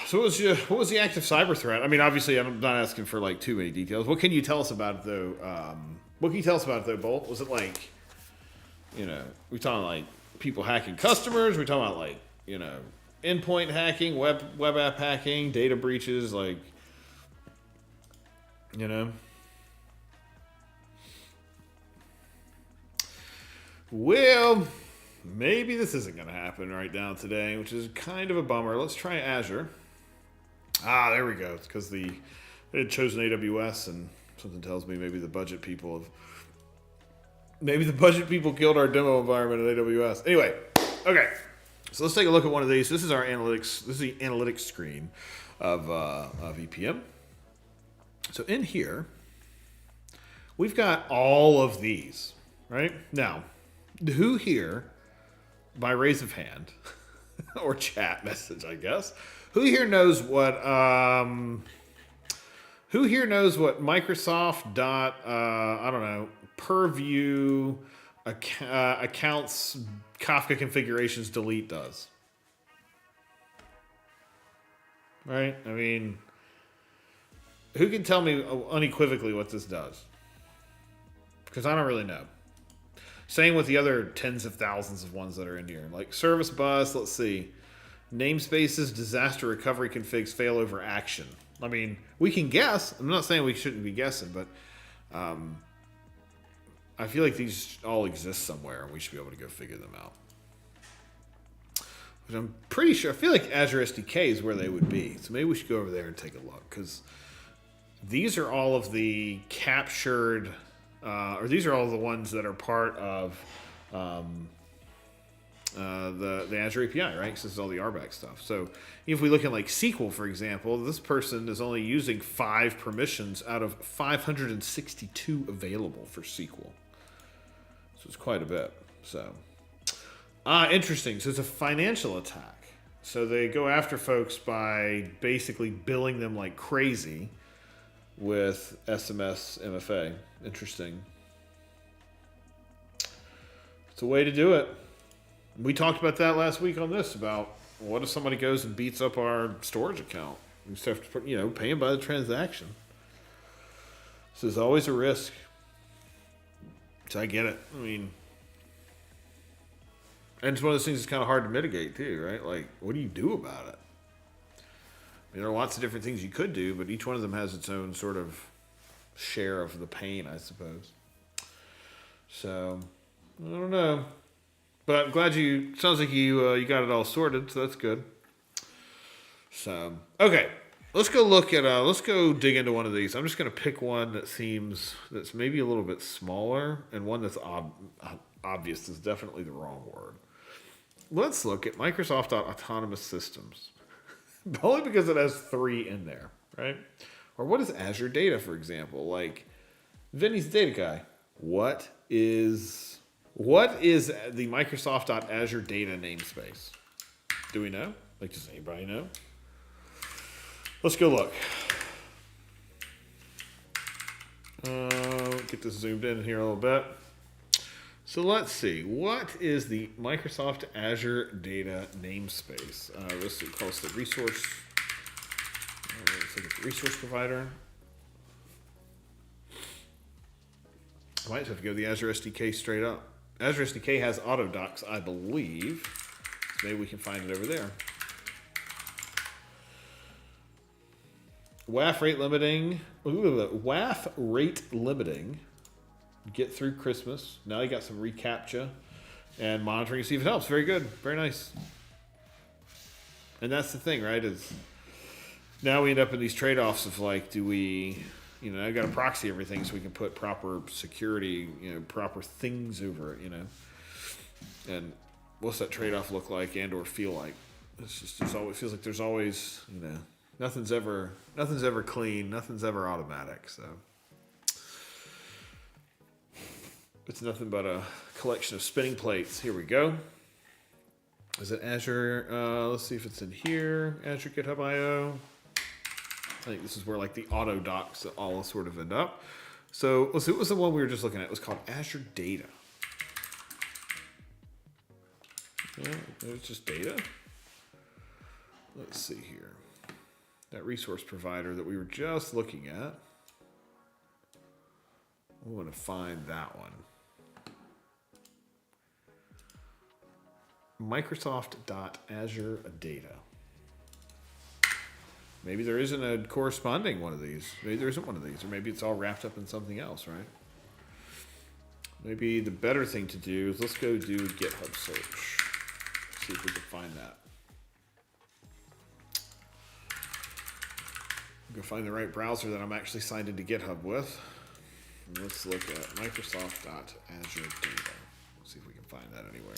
So, what was the active cyber threat? I mean, obviously, I'm not asking for like too many details. What can you tell us about it, though? What can you tell us about it, though, Bolt? Was it like, we talking like people hacking customers? We talking about like, endpoint hacking, web app hacking, data breaches, like, Well, maybe this isn't going to happen right now today, which is kind of a bummer. Let's try Azure. Ah, there we go. It's because they had chosen AWS, and something tells me maybe the budget people killed our demo environment at AWS. Anyway, okay. So let's take a look at one of these. This is our analytics. This is the analytics screen of EPM. So in here, we've got all of these. right? Now, who here, by raise of hand, or chat message, I guess, who here knows what Microsoft dot I don't know, purview accounts Kafka configurations delete does? Right? I mean, who can tell me unequivocally what this does? Because I don't really know. Same with the other tens of thousands of ones that are in here. Like service bus, let's see. Namespaces, disaster recovery configs, failover action. I mean, we can guess. I'm not saying we shouldn't be guessing, but I feel like these all exist somewhere and we should be able to go figure them out. But I'm pretty sure, I feel like Azure SDK is where they would be. So maybe we should go over there and take a look, because these are all of the captured, or these are all the ones that are part of the Azure API, right? Because this is all the RBAC stuff. So if we look at like SQL, for example, this person is only using 5 permissions out of 562 available for SQL. So it's quite a bit. So, interesting. So it's a financial attack. So they go after folks by basically billing them like crazy with SMS MFA. Interesting. It's a way to do it. We talked about that last week on this, about what if somebody goes and beats up our storage account? We just have to, pay them by the transaction. So there's always a risk. So I get it. I mean, and it's one of those things that's kind of hard to mitigate too, right? Like, what do you do about it? I mean, there are lots of different things you could do, but each one of them has its own sort of share of the pain, I suppose. So, I don't know. But I'm glad sounds like you got it all sorted, so that's good. So, okay. Let's go dig into one of these. I'm just going to pick one that's maybe a little bit smaller, and one that's obvious is definitely the wrong word. Let's look at Microsoft Autonomous Systems. Only because it has 3 in there, right? Or what is Azure Data, for example? Like, Vinny's the data guy. What is the Microsoft Azure Data namespace? Do we know? Like, does anybody know? Let's go look. Get this zoomed in here a little bit. So let's see. What is the Microsoft Azure Data namespace? Let's see. Call it the resource. Let's look at the resource provider. I might have to go the Azure SDK straight up. Azure SDK has autodocs, I believe. So maybe we can find it over there. WAF rate limiting. WAF rate limiting. Get through Christmas. Now you got some reCAPTCHA and monitoring to see if it helps. Very good. Very nice. And that's the thing, right? Is now we end up in these trade-offs of like, do we, I got to proxy everything so we can put proper security, proper things over it, And what's that trade-off look like and or feel like? It's just, it feels like there's always, nothing's ever clean, nothing's ever automatic. So it's nothing but a collection of spinning plates. Here we go. Is it Azure? Let's see if it's in here. Azure GitHub IO. I think this is where like the auto docs all sort of end up. So let's see, what was the one we were just looking at? It was called Azure Data. Yeah, it's just data. Let's see here. That resource provider that we were just looking at. I want to find that one. Microsoft.Azure Data. Maybe there isn't a corresponding one of these. Maybe there isn't one of these. Or maybe it's all wrapped up in something else, right? Maybe the better thing to do is let's go do GitHub search. See if we can find that. Go find the right browser that I'm actually signed into GitHub with. And let's look at Microsoft.Azure Data. See if we can find that anywhere.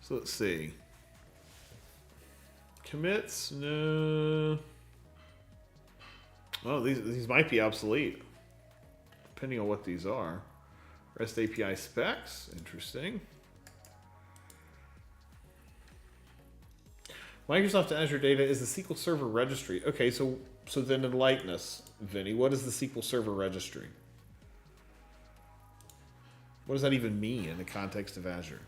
So let's see. Commits? No. Oh, these might be obsolete, depending on what these are. REST API specs, interesting. Microsoft Azure Data is the SQL Server Registry. Okay, so then enlighten us, Vinny. What is the SQL Server Registry? What does that even mean in the context of Azure?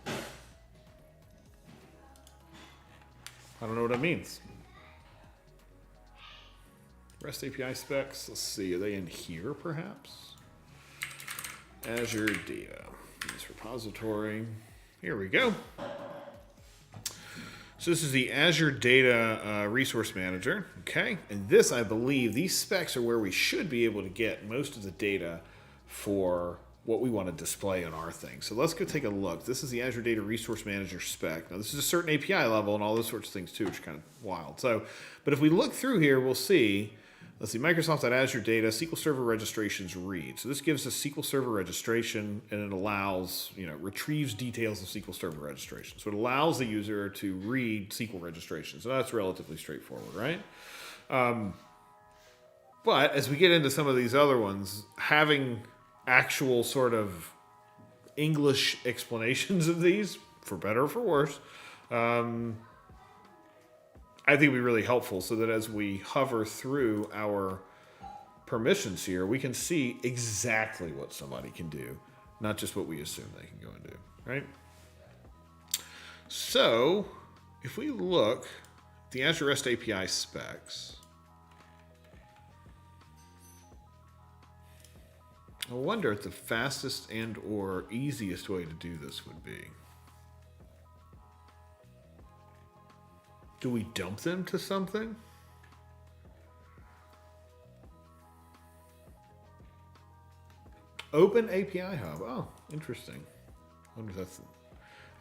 I don't know what that means. REST API specs. Let's see. Are they in here, perhaps? Azure Data. This repository. Here we go. So this is the Azure Data Resource Manager. Okay. And this, I believe, these specs are where we should be able to get most of the data for what we want to display on our thing. So let's go take a look. This is the Azure Data Resource Manager spec. Now this is a certain API level and all those sorts of things too, which are kind of wild. So, but if we look through here, we'll see, let's see, Microsoft.Azure Data, SQL Server registrations read. So this gives us SQL Server registration and it allows, retrieves details of SQL Server registration. So it allows the user to read SQL registration. So that's relatively straightforward, right? But as we get into some of these other ones, having actual sort of English explanations of these, for better or for worse, I think would be really helpful so that as we hover through our permissions here, we can see exactly what somebody can do, not just what we assume they can go and do, right? So if we look at the Azure REST API specs, I wonder if the fastest and or easiest way to do this would be. Do we dump them to something? Open API Hub. Oh, interesting. I wonder if that's.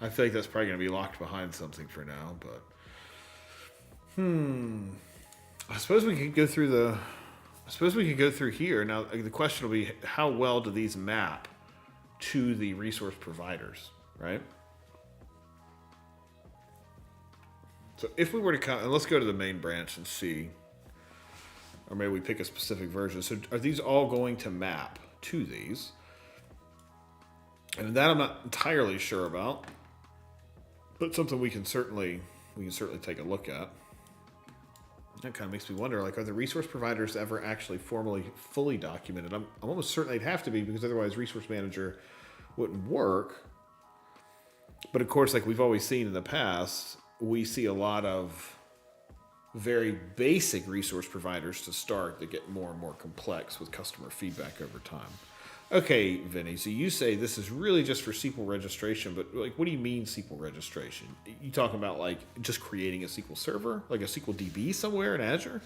I feel like that's probably going to be locked behind something for now, but. I suppose we could go through the. I suppose we could go through here. Now, the question will be, how well do these map to the resource providers, right? So if we were to come, and let's go to the main branch and see, or maybe we pick a specific version. So are these all going to map to these? And that I'm not entirely sure about, but something we can certainly take a look at. That kind of makes me wonder, like, are the resource providers ever actually fully documented? I'm almost certain they'd have to be, because otherwise Resource Manager wouldn't work. But of course, like we've always seen in the past, we see a lot of very basic resource providers to start that get more and more complex with customer feedback over time. Okay, Vinny, so you say this is really just for SQL registration, but like, what do you mean SQL registration? You talking about like just creating a SQL server, like a SQL DB somewhere in Azure?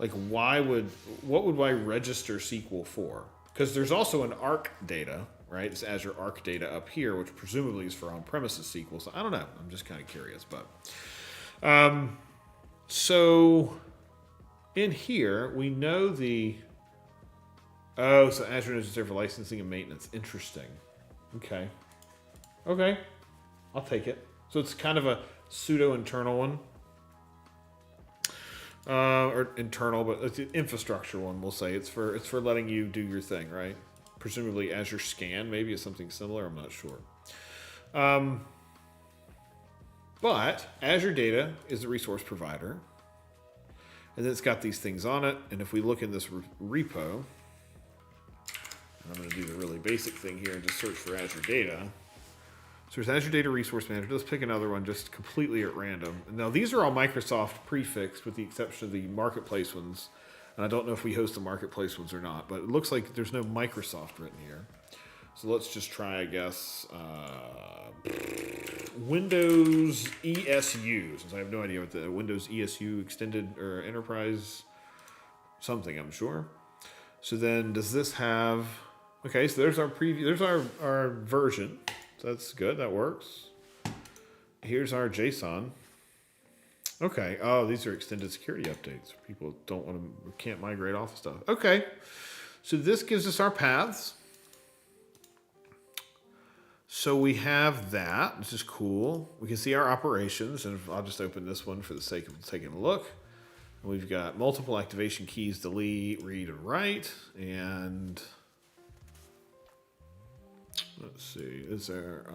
Like what would I register SQL for? Because there's also an Arc data, right? It's Azure Arc data up here, which presumably is for on-premises SQL. So I don't know. I'm just kind of curious, but so in here we know the. Oh, so Azure knows it's there for licensing and maintenance. Interesting. Okay. I'll take it. So it's kind of a pseudo-internal one. Or internal, but it's an infrastructure one, we'll say. It's for letting you do your thing, right? Presumably Azure Scan maybe is something similar. I'm not sure. But Azure Data is the resource provider. And then it's got these things on it. And if we look in this repo, I'm going to do the really basic thing here and just search for Azure Data. So there's Azure Data Resource Manager. Let's pick another one just completely at random. Now, these are all Microsoft prefixed with the exception of the Marketplace ones. And I don't know if we host the Marketplace ones or not, but it looks like there's no Microsoft written here. So let's just try, I guess, Windows ESU, since I have no idea what the Windows ESU Extended or Enterprise something, I'm sure. So then does this have... Okay, so there's our preview. There's our version. So that's good. That works. Here's our JSON. Okay. Oh, these are extended security updates. People can't migrate off of stuff. Okay. So this gives us our paths. So we have that. This is cool. We can see our operations. And I'll just open this one for the sake of taking a look. We've got multiple activation keys, delete, read, and write. And let's see, is there,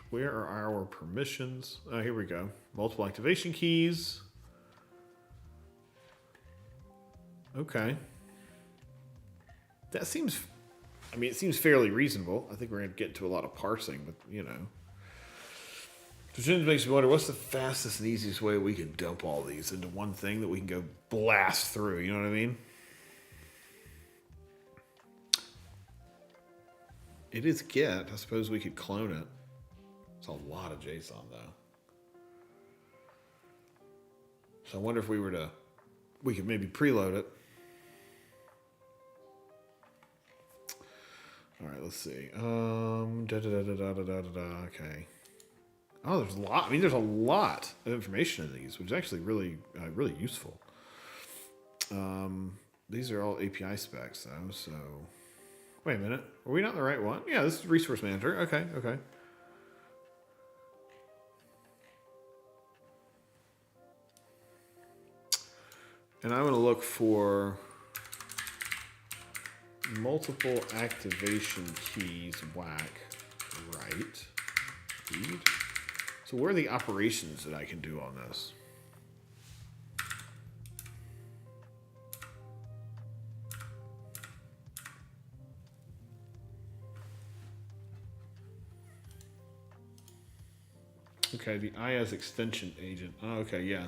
where are our permissions? Oh, here we go. Multiple activation keys. Okay. That seems, I mean, it seems fairly reasonable. I think we're going to get into a lot of parsing, but, you know. Which makes me wonder, what's the fastest and easiest way we can dump all these into one thing that we can go blast through, you know what I mean? It is get. I suppose we could clone it. It's a lot of JSON, though. So I wonder if we were to, we could maybe preload it. All right, let's see. Okay. Oh, there's a lot. I mean, there's a lot of information in these, which is actually really, really useful. These are all API specs, though. So, wait a minute. Are we not in the right one? Yeah, this is Resource Manager. Okay, okay. And I'm going to look for multiple activation keys, whack, right, read. So where are the operations that I can do on this? Okay, the IS extension agent. Oh, okay, yeah.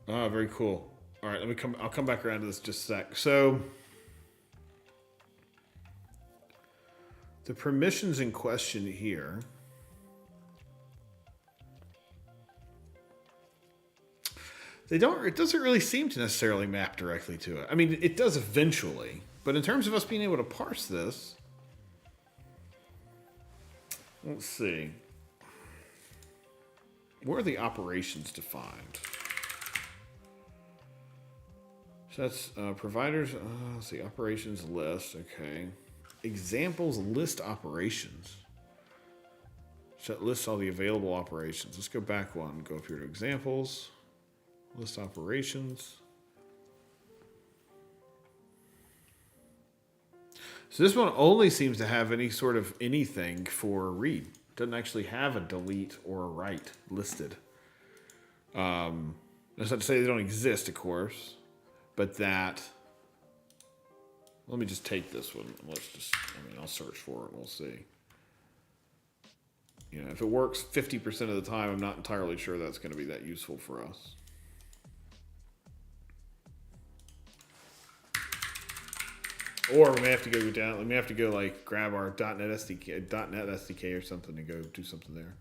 Oh, very cool. All right, I'll come back around to this just a sec. So the permissions in question here. It doesn't really seem to necessarily map directly to it. I mean, it does eventually, but in terms of us being able to parse this, let's see. Where are the operations defined? So that's providers, let's see, operations list, okay. Examples list operations. So it lists all the available operations. Let's go back one, go up here to examples. List operations. So this one only seems to have any sort of anything for read. Doesn't actually have a delete or a write listed. That's not to say they don't exist, of course, but that. Let me just take this one. Let's just. I mean, I'll search for it and we'll see. You know, if it works 50% of the time, I'm not entirely sure that's going to be that useful for us. Or we may have to go down. We may have to go like grab our .NET SDK or something and go do something there.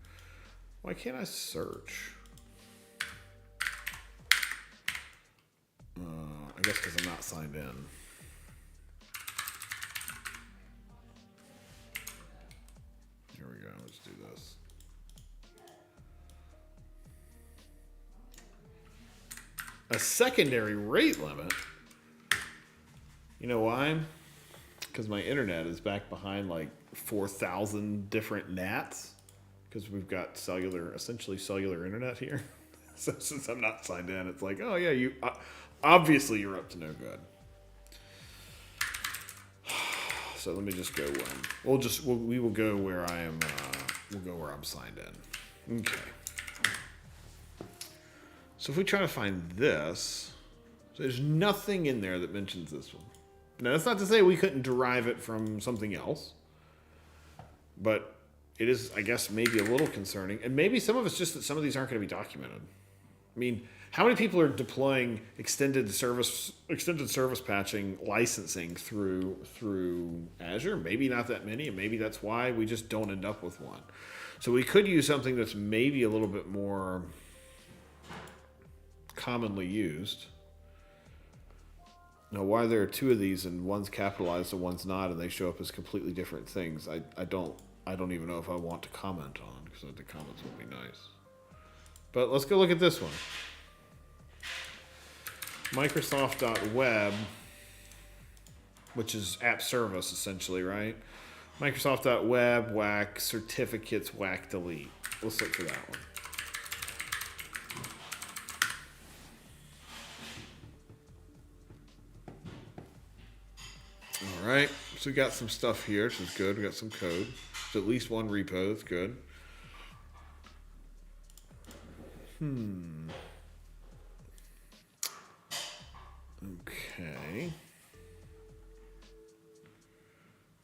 Why can't I search? I guess because I'm not signed in. Here we go. Let's do this. A secondary rate limit. You know why? Because my internet is back behind like 4,000 different NATs. Because we've got essentially cellular internet here. So since I'm not signed in, it's like, oh yeah, you obviously you're up to no good. So let me just go. We will go where I am. We'll go where I'm signed in. Okay. So if we try to find this, there's nothing in there that mentions this one. Now, that's not to say we couldn't derive it from something else, but it is, I guess, maybe a little concerning. And maybe some of it's just that some of these aren't going to be documented. I mean, how many people are deploying extended service patching licensing through Azure? Maybe not that many, and maybe that's why we just don't end up with one. So we could use something that's maybe a little bit more commonly used. Now, why there are two of these and one's capitalized and one's not, and they show up as completely different things, I don't even know if I want to comment on, because the comments would be nice. But let's go look at this one. Microsoft.web, which is app service essentially, right? Microsoft.web, whack, certificates, whack, delete. Let's look for that one. right? So we got some stuff here, which is good. We got some code. So at least one repo. That's good. Okay.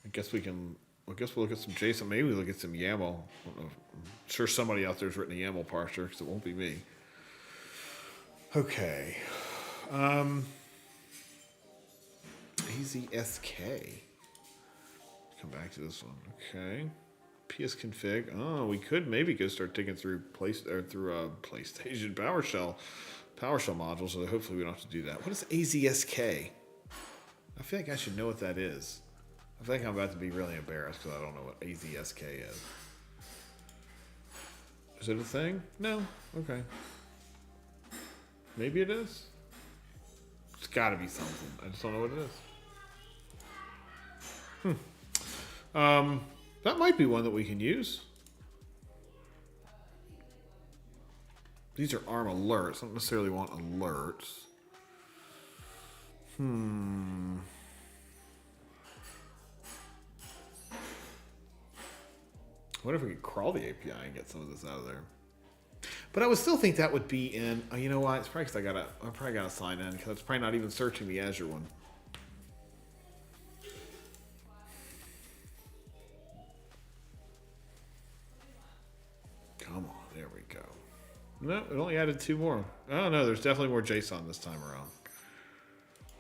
I guess we'll look at some JSON. Maybe we'll look at some YAML. I don't know. I'm sure somebody out there's written a YAML parser because it won't be me. Okay. AZSK. Come back to this one. Okay. psconfig. Oh, we could maybe go start digging through PlayStation PowerShell modules. So hopefully we don't have to do that. What is AZSK? I feel like I should know what that is. I think I'm about to be really embarrassed because I don't know what AZSK is. Is it a thing? No. Okay. Maybe it is. It's got to be something. I just don't know what it is. That might be one that we can use. These are ARM alerts. I don't necessarily want alerts. What if we could crawl the API and get some of this out of there? But I would still think that would be in. Oh, you know what? It's probably because I probably gotta sign in because it's probably not even searching the Azure one. Come on, there we go. No, it only added 2 more. Oh no, there's definitely more JSON this time around.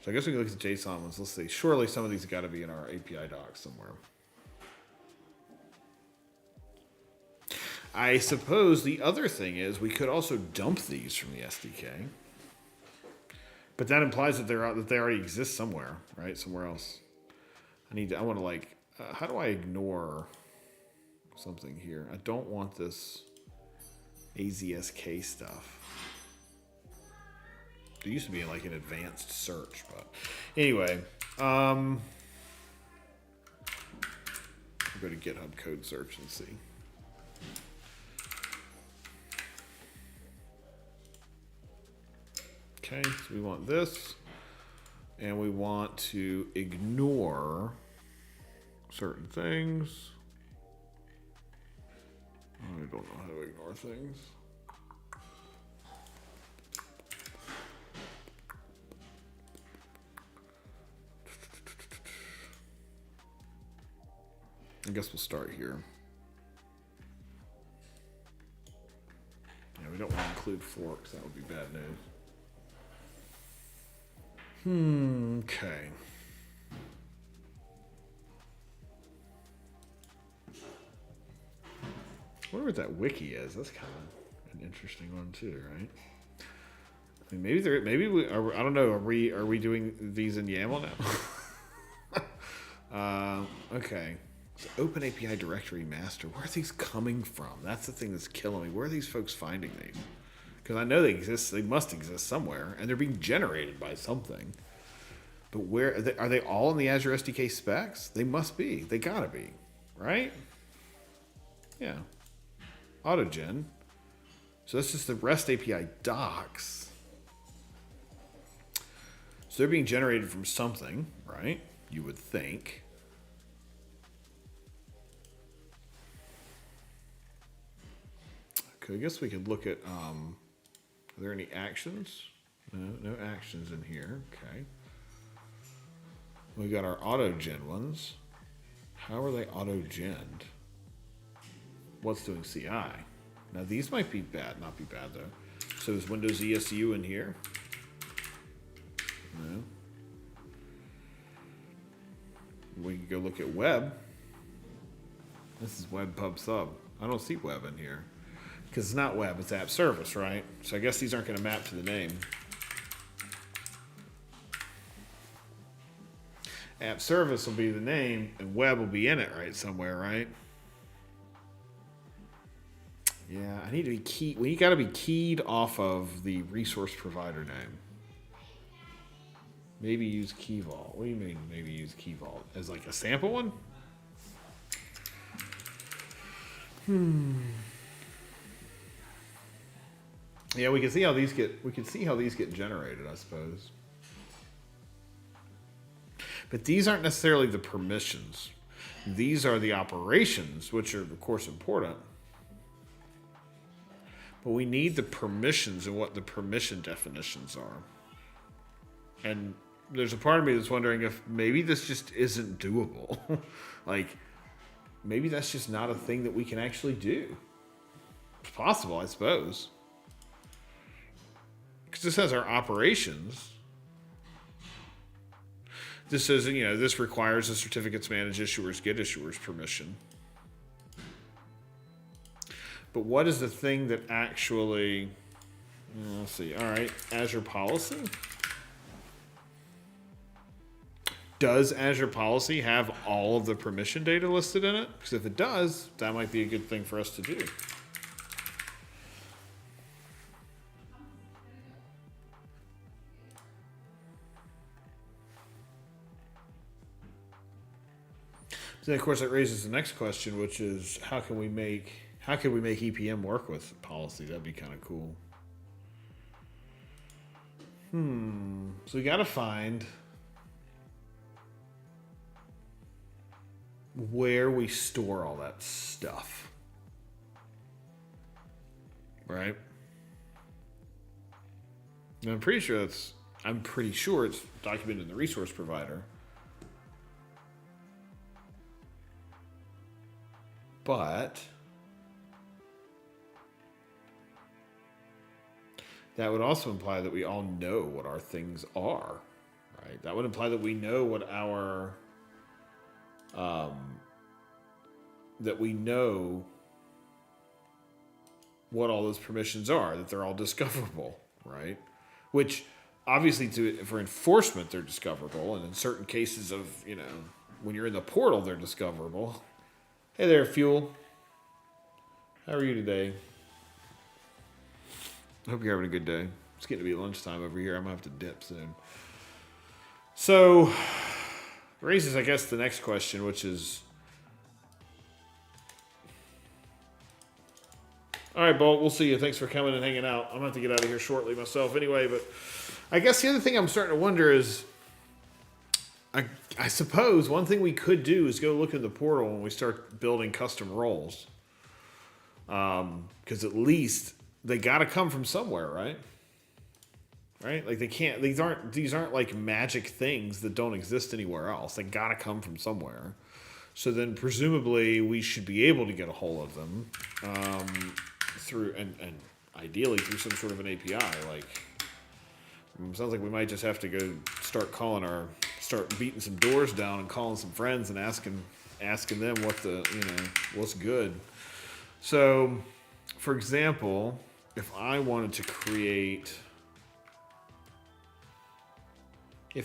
So I guess we can look at the JSON ones. Let's see. Surely some of these have got to be in our API docs somewhere. I suppose the other thing is we could also dump these from the SDK, but that implies that they already exist somewhere, right? Somewhere else. I want to like. How do I ignore something here? I don't want this AZSK stuff. There used to be like an advanced search, but anyway, I'll go to GitHub code search and see. Okay, so we want this, and we want to ignore certain things. I don't know how to ignore things. I guess we'll start here. Yeah, we don't want to include forks. That would be bad news. Okay. I wonder what that wiki is. That's kind of an interesting one too, right? I mean, I don't know. Are we doing these in YAML now? Okay. So Open API Directory Master. Where are these coming from? That's the thing that's killing me. Where are these folks finding these? Because I know they exist. They must exist somewhere, and they're being generated by something. But where are they all in the Azure SDK specs? They must be. They gotta be, right? Yeah. Autogen. So that's just the REST API docs. So they're being generated from something, right? You would think. Okay, I guess we could look at, are there any actions? No actions in here. Okay. We got our auto-gen ones. How are they auto-genned? What's doing CI? Now these might be bad, not be bad though. So is Windows ESU in here? No. We can go look at web. This is web pub sub. I don't see web in here. Because it's not web, it's app service, right? So I guess these aren't going to map to the name. App service will be the name, and web will be in it, right, somewhere, right? Yeah, I need to be keyed. Well, you got to be keyed off of the resource provider name. Maybe use key vault. What do you mean? Maybe use key vault as like a sample one? Yeah, we can see how these get. We can see how these get generated, I suppose. But these aren't necessarily the permissions. These are the operations, which are, of course, important. But we need the permissions and what the permission definitions are. And there's a part of me that's wondering if maybe this just isn't doable. Like, maybe that's just not a thing that we can actually do. It's possible, I suppose. Because this has our operations. This says, this requires the certificates manage issuers get issuers permission. But what is the thing that actually, let's see, all right, Azure policy? Does Azure policy have all of the permission data listed in it? Because if it does, that might be a good thing for us to do. Then of course that raises the next question, which is how can we make EPM work with policy? That'd be kind of cool. So we got to find where we store all that stuff, right? And I'm pretty sure it's documented in the resource provider. But that would also imply that we all know what our things are, right? That would imply that we know what our, that we know what all those permissions are, that they're all discoverable, right? Which obviously for enforcement, they're discoverable. And in certain cases of, when you're in the portal, they're discoverable. Hey there, Fuel. How are you today? I hope you're having a good day. It's getting to be lunchtime over here. I'm going to have to dip soon. So, raises, I guess, the next question, which is... All right, Bolt, we'll see you. Thanks for coming and hanging out. I'm going to have to get out of here shortly myself anyway, but I guess the other thing I'm starting to wonder is... I suppose one thing we could do is go look in the portal when we start building custom roles. Because at least they got to come from somewhere, right? Right? Like these aren't like magic things that don't exist anywhere else. They got to come from somewhere. So then presumably we should be able to get a hold of them through and ideally through some sort of an API. Like, it sounds like we might just have to go start beating some doors down and calling some friends and asking them what's good. So, for example, if I wanted to create an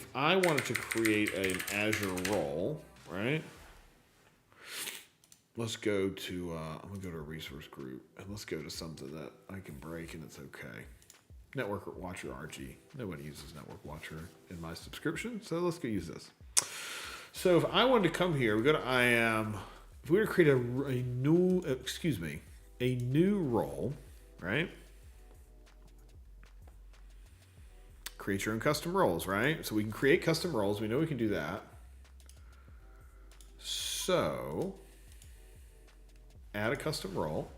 Azure role, right? Let's go to I'm gonna go to a resource group and let's go to something that I can break and it's okay. Network Watcher RG. Nobody uses Network Watcher in my subscription, so let's go use this. So if I wanted to come here, we go to IAM. If we were to create a new role, right? Create your own custom roles, right? So we can create custom roles. We know we can do that. So add a custom role.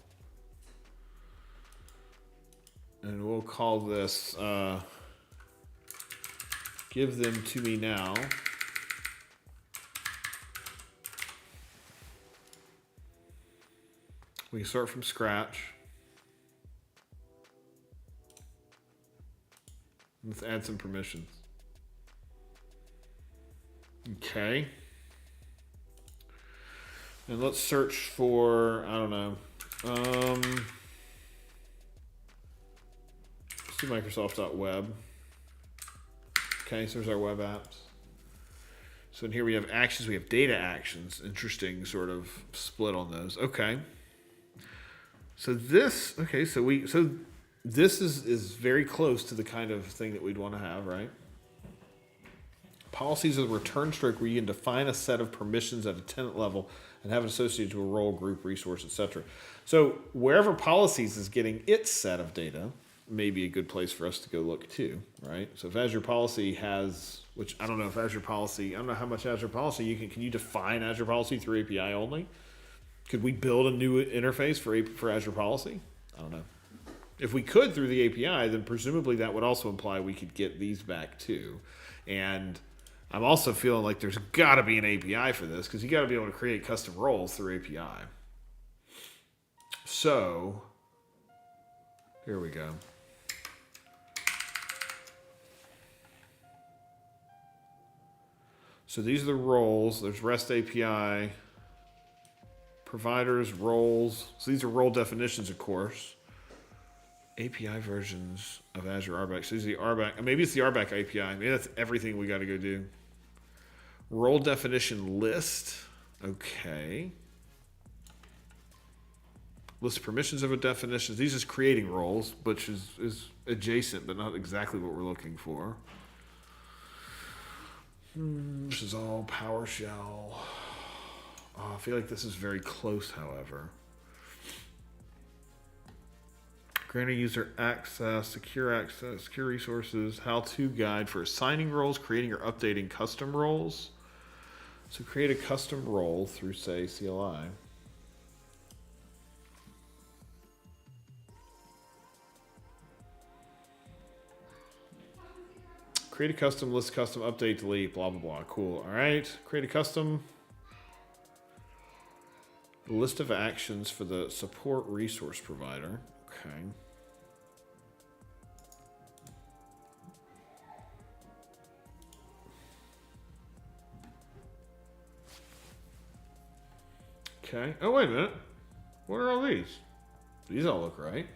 And we'll call this give them to me now. We can start from scratch. Let's add some permissions. Okay. And let's search for, I don't know. Let's do Microsoft.web. Okay, so there's our web apps. So in here we have actions, we have data actions. Interesting sort of split on those. Okay. So this, this is very close to the kind of thing that we'd want to have, right? Policies is a return stroke where you can define a set of permissions at a tenant level and have it associated to a role, group, resource, etc. So wherever policies is getting its set of data, maybe a good place for us to go look too, right? So if Azure Policy has, which I don't know if Azure Policy, I don't know how much Azure Policy can you define Azure Policy through API only? Could we build a new interface for Azure Policy? I don't know. If we could through the API, then presumably that would also imply we could get these back too. And I'm also feeling like there's got to be an API for this because you got to be able to create custom roles through API. So here we go. So these are the roles. There's REST API, providers, roles. So these are role definitions, of course. API versions of Azure RBAC. So these are the RBAC. Maybe it's the RBAC API. Maybe that's everything we got to go do. Role definition list. Okay. List permissions of a definition. These is creating roles, which is adjacent, but not exactly what we're looking for. This is all PowerShell. Oh, I feel like this is very close, however. Granting user access, secure resources, how-to guide for assigning roles, creating or updating custom roles. So create a custom role through, say, CLI. Create a custom list, custom update, delete, blah, blah, blah. Cool. All right. Create a custom list of actions for the support resource provider. Okay. Okay. Oh, wait a minute. What are all these? These all look right.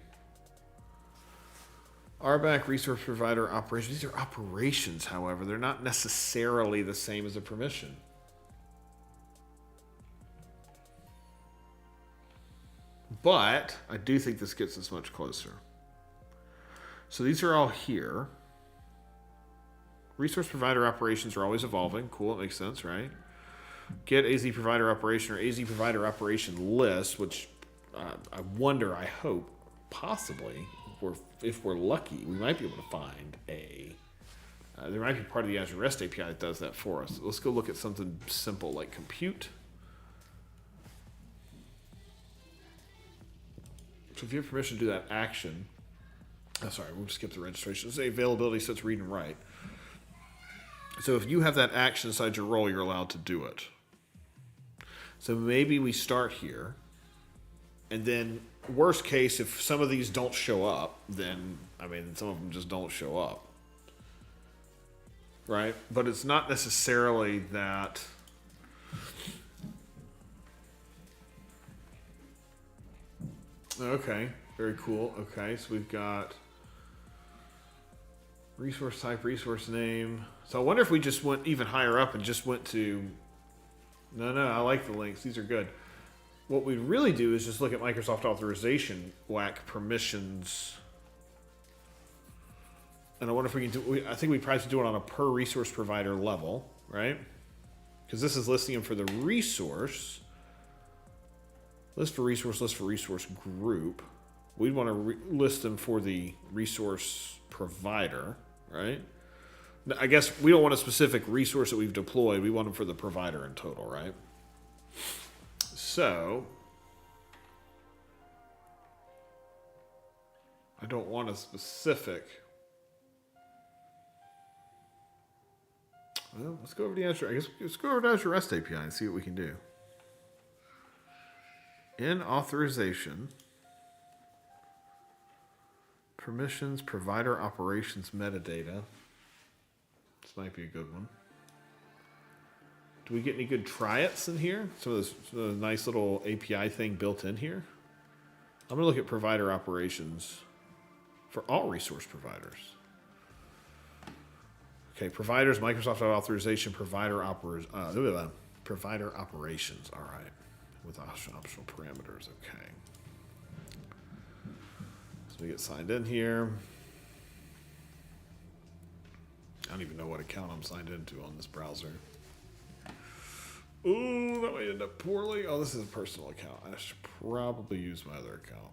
RBAC resource provider operations. These are operations, however. They're not necessarily the same as a permission. But I do think this gets us much closer. So these are all here. Resource provider operations are always evolving. Cool, it makes sense, right? Get AZ provider operation or AZ provider operation list, which I wonder, I hope, possibly, if we're lucky, we might be able to find a. There might be part of the Azure REST API that does that for us. Let's go look at something simple like compute. So if you have permission to do that action, sorry, we'll skip the registration. Let's say availability sets read and write. So if you have that action inside your role, you're allowed to do it. So maybe we start here, and then worst case, if some of these don't show up, then, I mean, some of them just don't show up. Right? But it's not necessarily that. Okay, very cool. Okay, so we've got resource type, resource name. So I wonder if we just went even higher up and just went to. No, I like the links. These are good. What we really do is just look at Microsoft authorization, whack permissions. And I wonder if we can do. I think we probably should do it on a per resource provider level, right? Because this is listing them for the resource. List for resource group. We'd want to list them for the resource provider, right? I guess we don't want a specific resource that we've deployed. We want them for the provider in total, right? So, I don't want a specific. Well, let's go over to Azure. I guess let's go over to Azure REST API and see what we can do. In authorization, permissions, provider operations, metadata. This might be a good one. Do we get any good try-its in here? Some of the nice little API thing built in here. I'm going to look at provider operations for all resource providers. Okay, providers, Microsoft authorization, provider operations. All right. With optional parameters, okay. So we get signed in here. I don't even know what account I'm signed into on this browser. Ooh, that might end up poorly. Oh, this is a personal account. I should probably use my other account.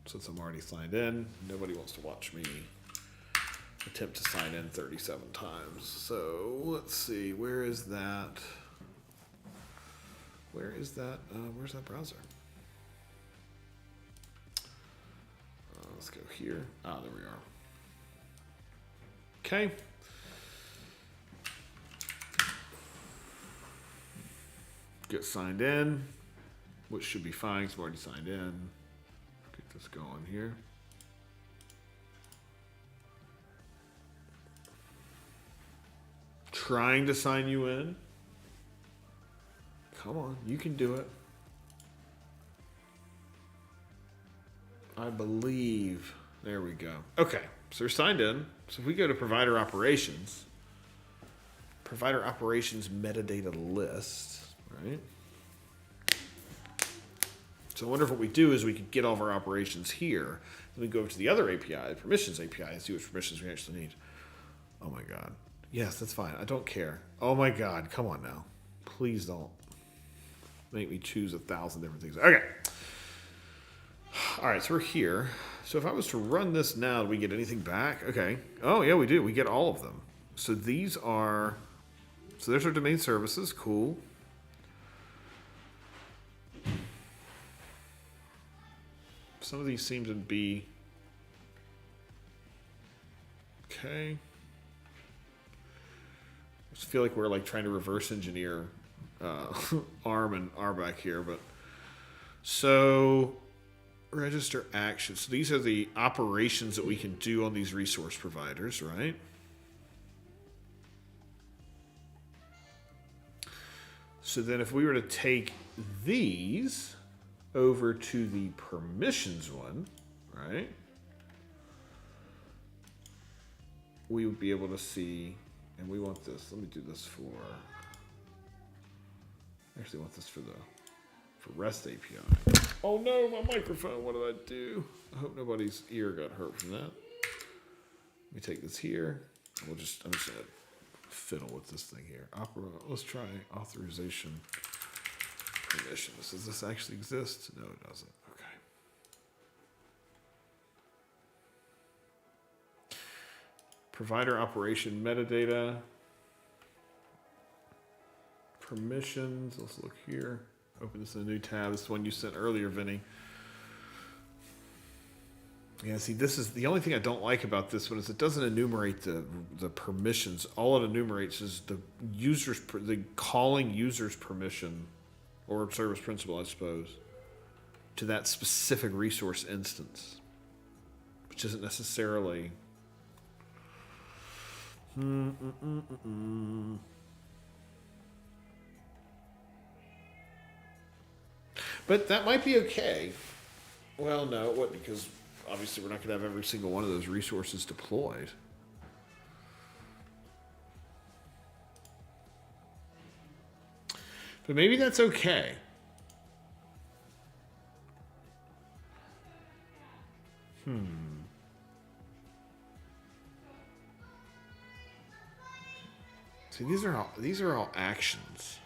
since I'm already signed in. Nobody wants to watch me attempt to sign in 37 times. So let's see, where is that? Where's that browser? Let's go here. Ah, there we are. Okay. Get signed in, which should be fine because I'm already signed in. Get this going here. Trying to sign you in. Come on, you can do it. I believe. There we go. Okay, so we're signed in. So if we go to provider operations metadata list, right? So I wonder if what we do is we could get all of our operations here. Then we go over to the other API, the permissions API, and see which permissions we actually need. Oh my God. Yes, that's fine. I don't care. Oh my God. Come on now. Please don't make me choose 1,000 different things. Okay. All right, so we're here. So if I was to run this now, do we get anything back? Okay. Oh, yeah, we do. We get all of them. So these are... So there's our domain services. Cool. Some of these seem to be... Okay. I just feel like we're like trying to reverse engineer ARM and RBAC here, but... So... Register actions. So these are the operations that we can do on these resource providers, right? So then if we were to take these over to the permissions one, right? We would be able to see, and we want this. Let me do this for, I actually want this for REST API. Oh no, my microphone, what did I do? I hope nobody's ear got hurt from that. Let me take this here. I'm just gonna fiddle with this thing here. Let's try authorization permissions. Does this actually exist? No, it doesn't. Okay. Provider operation metadata. Permissions, let's look here. Open this in a new tab. This is the one you sent earlier, Vinny. Yeah, see, this is the only thing I don't like about this one is it doesn't enumerate the permissions. All it enumerates is the calling user's permission or service principal, I suppose, to that specific resource instance, which isn't necessarily. But that might be okay. Well, no, it wouldn't, because obviously we're not going to have every single one of those resources deployed. But maybe that's okay. See, these are all actions.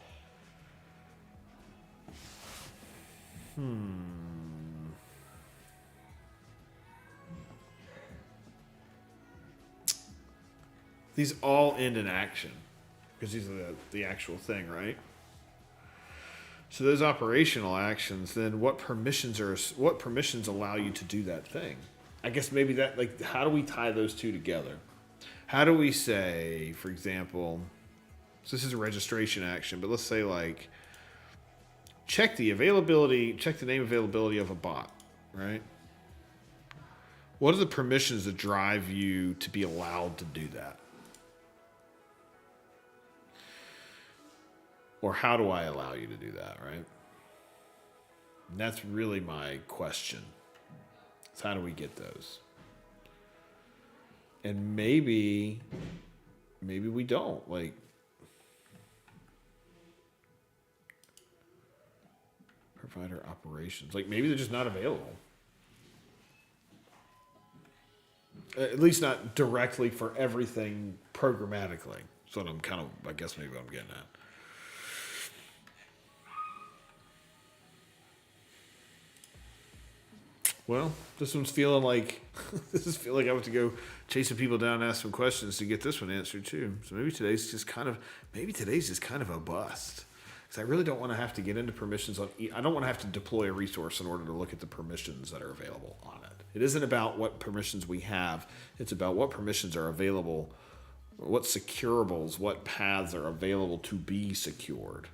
These all end in action because these are the actual thing, right? So those operational actions, then what permissions allow you to do that thing? I guess maybe that, like, how do we tie those two together? How do we say, for example, so this is a registration action, but let's say like check the name availability of a bot, right? What are the permissions that drive you to be allowed to do that? Or how do I allow you to do that, right? And that's really my question. So how do we get those? And maybe we don't. Like, provider operations. Like, maybe they're just not available. At least not directly for everything programmatically. So I'm kind of, I guess maybe I'm getting at. Well, this one's feeling like I have to go chasing people down and ask some questions to get this one answered too. So maybe today's just kind of a bust. Because I really don't want to have to get into permissions on. I don't want to have to deploy a resource in order to look at the permissions that are available on it. It isn't about what permissions we have. It's about what permissions are available, what securables, what paths are available to be secured.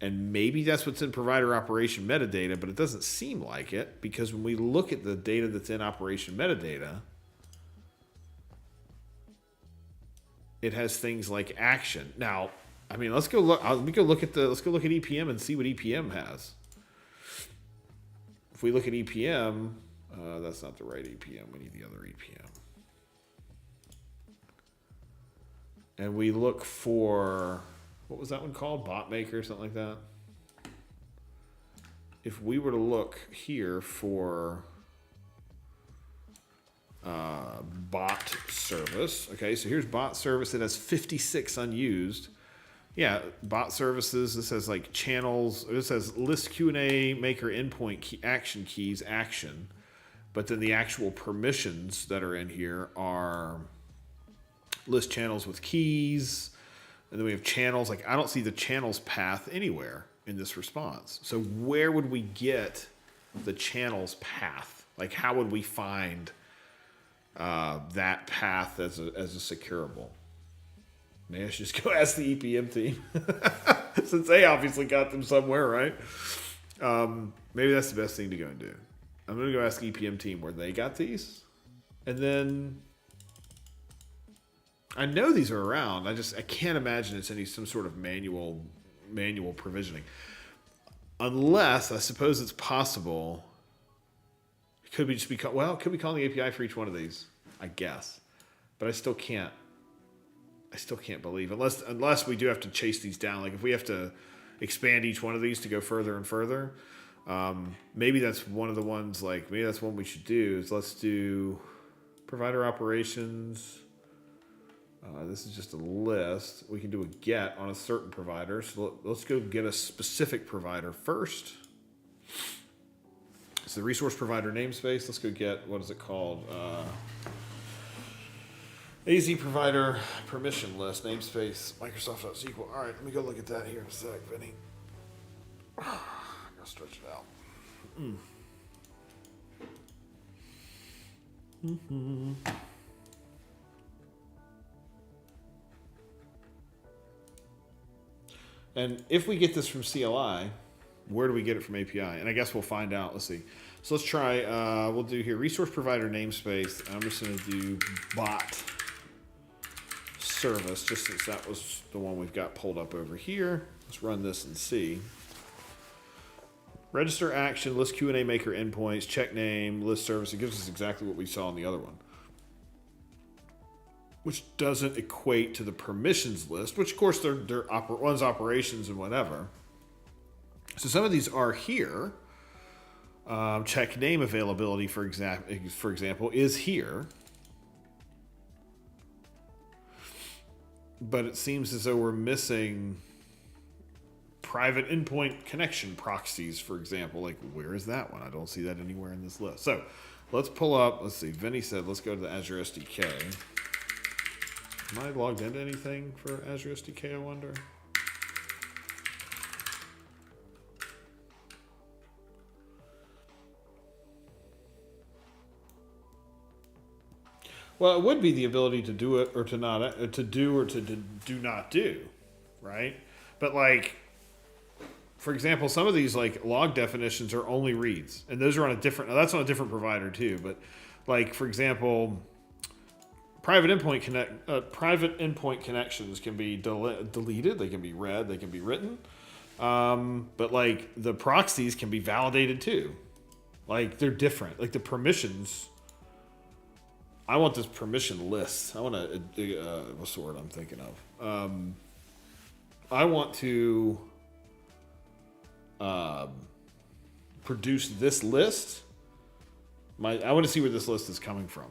And maybe that's what's in provider operation metadata, but it doesn't seem like it, because when we look at the data that's in operation metadata, it has things like action. Now, I mean, let's go look at EPM and see what EPM has. If we look at EPM, that's not the right EPM. We need the other EPM. And we look for, what was that one called? Bot Maker or something like that. If we were to look here for bot service, okay, so here's bot service. It has 56 unused. Yeah, bot services. This has like channels. This has list Q&A maker endpoint key, action keys action, but then the actual permissions that are in here are list channels with keys. And then we have channels. Like, I don't see the channels path anywhere in this response. So where would we get the channels path? Like, how would we find that path as a securable? Maybe I should just go ask the EPM team, since they obviously got them somewhere, right? Maybe that's the best thing to go and do. I'm going to go ask the EPM team where they got these. And then I know these are around. I can't imagine it's some sort of manual provisioning. Unless, I suppose it's possible. It could be just it could be calling the API for each one of these, I guess. But I still can't believe, unless we do have to chase these down. Like, if we have to expand each one of these to go further and further, maybe that's one of the ones, like, maybe that's one we should do, is let's do provider operations. This is just a list. We can do a get on a certain provider. So let's go get a specific provider first. It's the resource provider namespace. Let's go get, what is it called? AZ provider permission list namespace Microsoft.SQL. All right, let me go look at that here in a sec, Vinny. I'm gonna stretch it out. And if we get this from CLI, where do we get it from API? And I guess we'll find out. Let's see. So let's try, we'll do here resource provider namespace. I'm just going to do bot service, just since that was the one we've got pulled up over here. Let's run this and see. Register action, list Q&A maker endpoints, check name, list service. It gives us exactly what we saw in the other one, which doesn't equate to the permissions list, which of course one's operations and whatever. So some of these are here. Check name availability, for example, is here. But it seems as though we're missing private endpoint connection proxies, for example. Like, where is that one? I don't see that anywhere in this list. So let's pull up, let's see, Vinny said, let's go to the Azure SDK. Am I logged into anything for Azure SDK, I wonder? Well, it would be the ability to do it or to not, to do or to do not do, right? But like, for example, some of these like log definitions are only reads, and those are on a different. Now that's on a different provider too. But like, for example, private endpoint connections can be deleted. They can be read. They can be written. But like the proxies can be validated too. Like, they're different. Like the permissions. I want this permission list. I want to, what's the word I'm thinking of? I want to produce this list. I want to see where this list is coming from.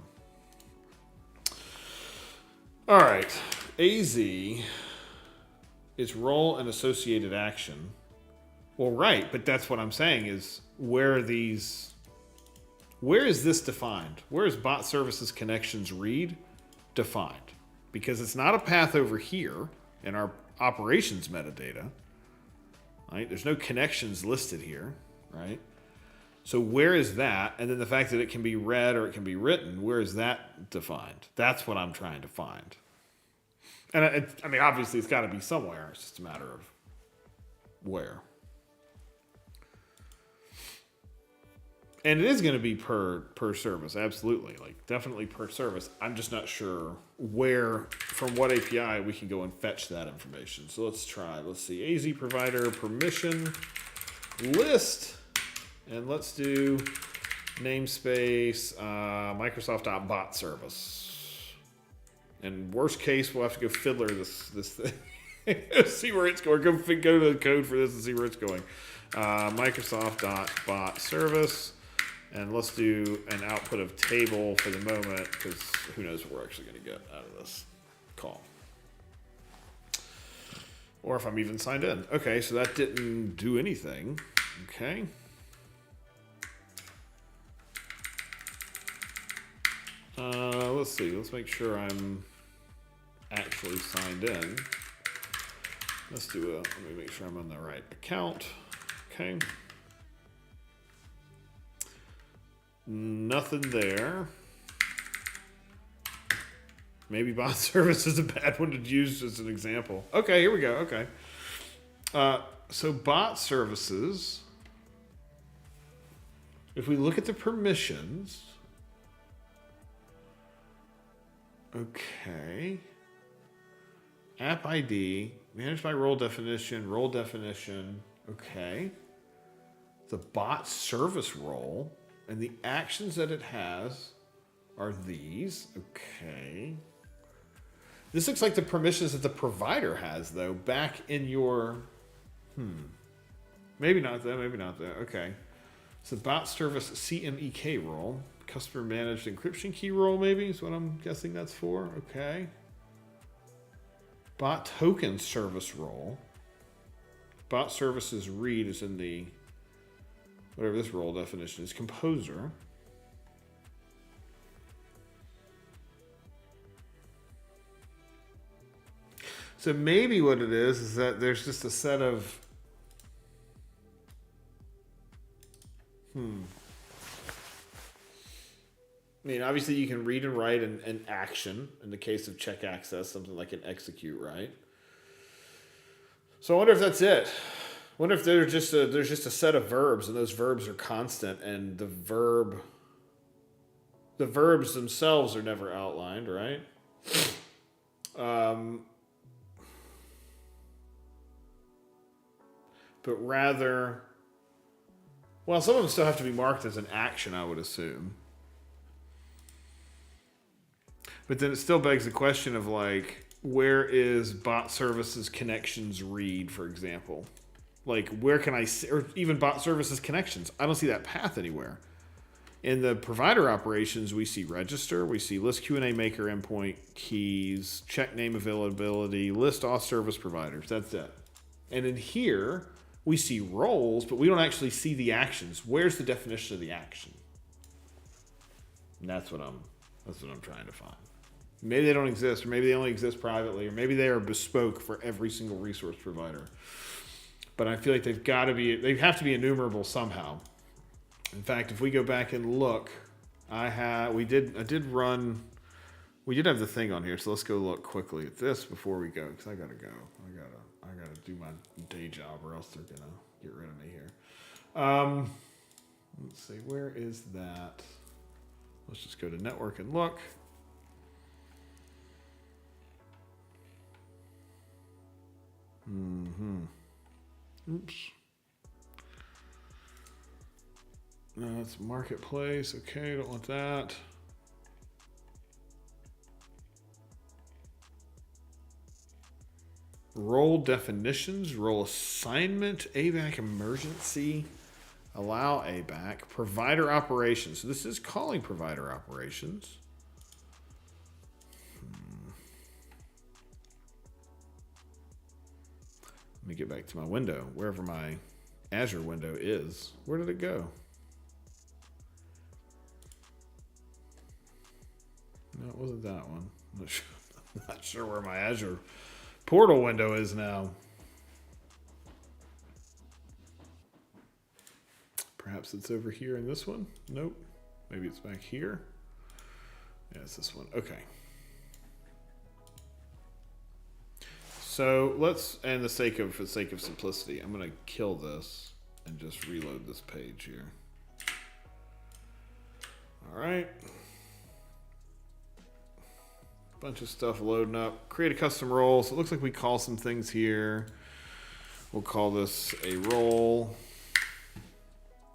All right. AZ is role and associated action. Well, right, but that's what I'm saying is, where are these Where is this defined? Where is bot services connections read defined? Because it's not a path over here in our operations metadata, right? There's no connections listed here, right? So where is that? And then the fact that it can be read or it can be written, where is that defined? That's what I'm trying to find. And I mean, obviously it's got to be somewhere. It's just a matter of where. And it is going to be per service, absolutely. Like, definitely per service. I'm just not sure where, from what API, we can go and fetch that information. So let's try. Let's see. AZ provider permission list. And let's do namespace Microsoft.bot service. And worst case, we'll have to go fiddler this thing. See where it's going. Go to the code for this and see where it's going. Microsoft.bot service. And let's do an output of table for the moment, because who knows what we're actually going to get out of this call. Or if I'm even signed in. Okay, so that didn't do anything. Okay. Let's see. Let's make sure I'm actually signed in. Let me make sure I'm on the right account. Okay. Nothing there. Maybe bot service is a bad one to use as an example. Okay, here we go. Okay. So bot services, if we look at the permissions, okay. App ID, managed by role definition, okay. The bot service role. And the actions that it has are these. Okay. This looks like the permissions that the provider has, though, back in your... Maybe not that, maybe not that. Okay. So bot service CMEK role. Customer managed encryption key role, maybe, is what I'm guessing that's for. Okay. Bot token service role. Bot services read is in the... whatever this role definition is, composer. So maybe what it is that there's just a set of... I mean, obviously you can read and write an action. In the case of check access, something like an execute, right? So I wonder if that's it. Wonder if there's just a set of verbs, and those verbs are constant, and the verbs themselves are never outlined, right? But rather, well, some of them still have to be marked as an action, I would assume. But then it still begs the question of, like, where is bot services connections read, for example? Like, where can I see, or even bot services connections? I don't see that path anywhere. In the provider operations, we see register, we see list Q&A maker endpoint keys, check name availability, list auth service providers. That's it. And in here, we see roles, but we don't actually see the actions. Where's the definition of the action? And that's what I'm trying to find. Maybe they don't exist, or maybe they only exist privately, or maybe they are bespoke for every single resource provider. But I feel like they have to be enumerable somehow. In fact, if we go back and look, we did have the thing on here, so let's go look quickly at this before we go, because I gotta go. I gotta do my day job, or else they're gonna get rid of me here. Let's see, where is that? Let's just go to network and look. Oops. No, that's marketplace. Okay, don't want that. Role definitions, role assignment, ABAC emergency, allow ABAC, provider operations. So this is calling provider operations. Let me get back to my window, wherever my Azure window is. Where did it go? No, it wasn't that one. I'm not sure where my Azure portal window is now. Perhaps it's over here in this one. Nope. Maybe it's back here. Yeah, it's this one. Okay. So let's, and for the sake of simplicity, I'm going to kill this and just reload this page here. All right. Bunch of stuff loading up. Create a custom role. So it looks like we call some things here. We'll call this a role.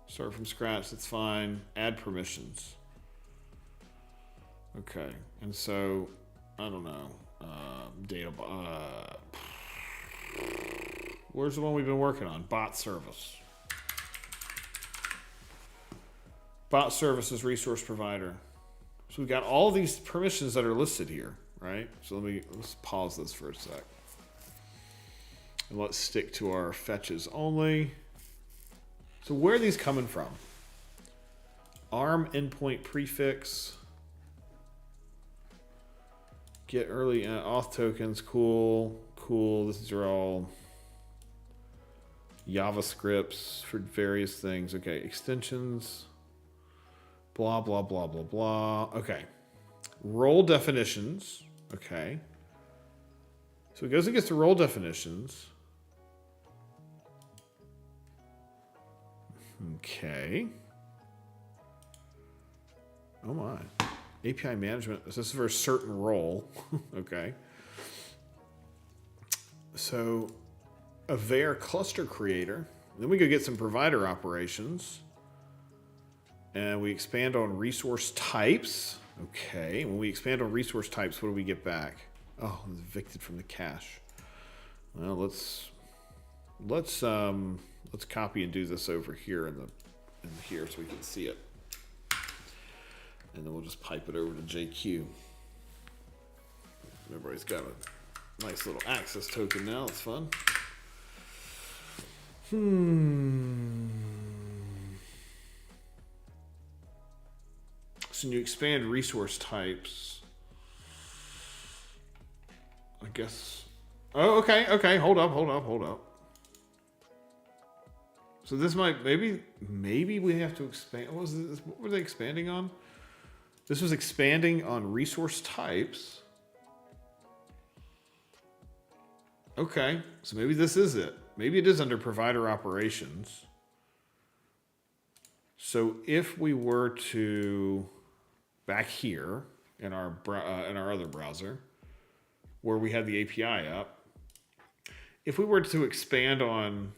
Start from scratch. That's fine. Add permissions. Okay. And so, I don't know. Data. Where's the one we've been working on? Bot service. Bot services resource provider. So we've got all these permissions that are listed here, right? So let's pause this for a sec. And let's stick to our fetches only. So where are these coming from? ARM endpoint prefix. Get early auth tokens, cool. These are all JavaScripts for various things. Okay, extensions. Blah, blah, blah, blah, blah. Okay. Role definitions. Okay. So it goes and gets the role definitions. Okay. Oh my. API management. This is for a certain role. Okay. So a var cluster creator. Then we go get some provider operations. And we expand on resource types. Okay. When we expand on resource types, what do we get back? Oh, it's evicted from the cache. Well, let's copy and do this over here in here so we can see it. And then we'll just pipe it over to JQ. Everybody's got a nice little access token now. It's fun. So when you expand resource types, I guess. Oh, okay. Hold up. So this might maybe we have to expand. What were they expanding on? This was expanding on resource types. Okay, so maybe this is it. Maybe it is under provider operations. So if we were to back here in our other browser, where we had the API up, if we were to expand on,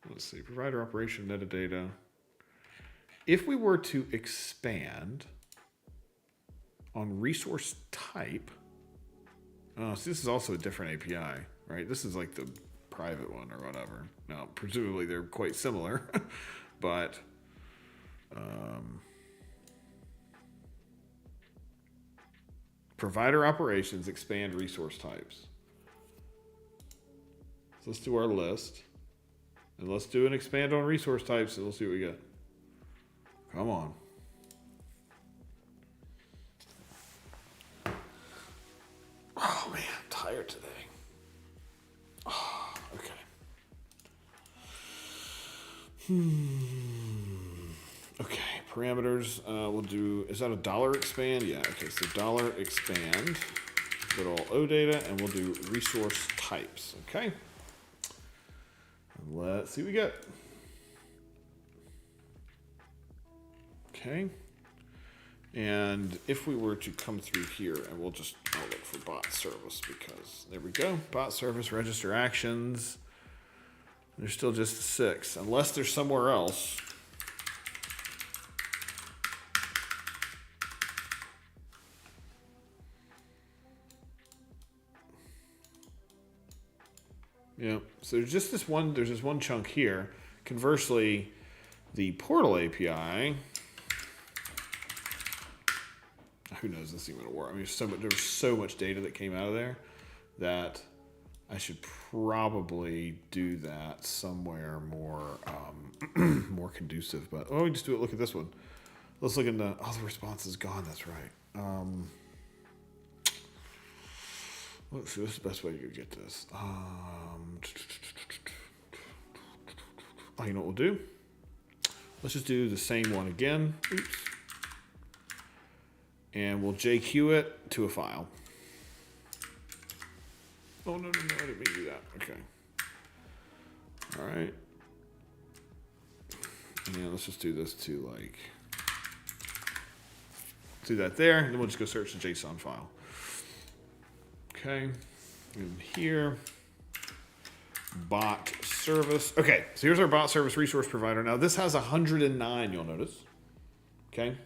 let's see, provider operation metadata. If we were to expand on resource type, oh, so this is also a different API, right? This is like the private one or whatever. Now, presumably they're quite similar, but provider operations expand resource types. So let's do our list. And let's do an expand on resource types and we'll see what we get. Come on. Oh man, I'm tired today. Oh, okay. Okay, parameters. We'll do, is that a dollar expand? Yeah, okay, so dollar expand, little OData, and we'll do resource types, okay? And let's see what we get. Okay. And if we were to come through here, and I'll look for bot service because there we go. Bot service, register actions. There's still just 6, unless there's somewhere else. Yeah, so there's just this one chunk here. Conversely, the portal API, who knows this even will work. I mean, there was so much data that came out of there that I should probably do that somewhere more more conducive. But we just do it. Look at this one. Let's look in the response is gone. That's right. Let's see. What's the best way to get this? You know what we'll do? Let's just do the same one again. Oops. And we'll JQ it to a file. Oh, no, I didn't mean to do that. Okay. All right. And let's just do this to like, do that there, and then we'll just go search the JSON file. Okay, and here, bot service. Okay, so here's our bot service resource provider. Now this has 109, you'll notice. Okay.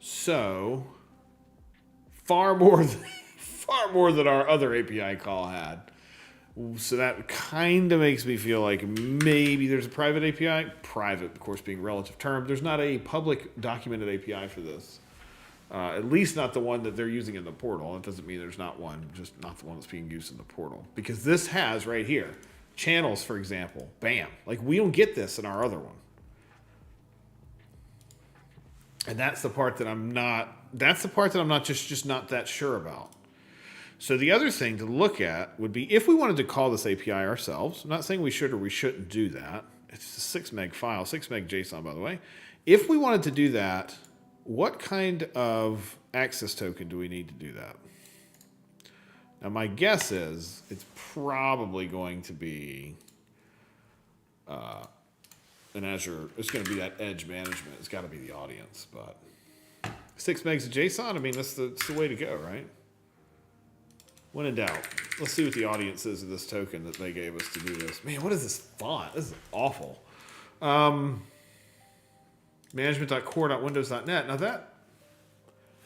So, far more than our other API call had. So that kind of makes me feel like maybe there's a private API. Private, of course, being a relative term. There's not a public documented API for this. At least not the one that they're using in the portal. It doesn't mean there's not one, just not the one that's being used in the portal. Because this has right here, channels, for example. Bam. Like we don't get this in our other one. And that's the part that I'm not just not that sure about. So the other thing to look at would be if we wanted to call this API ourselves. I'm not saying we should or we shouldn't do that. It's a 6 meg file, 6 meg JSON, by the way. If we wanted to do that, what kind of access token do we need to do that? Now, my guess is it's probably going to be an Azure. It's going to be that edge management. It's got to be the audience. But 6 megs of JSON, I mean, that's the way to go, right? When in doubt, let's see what the audience is of this token that they gave us to do this. Man, what is this font? This is awful. Management.core.windows.net. Now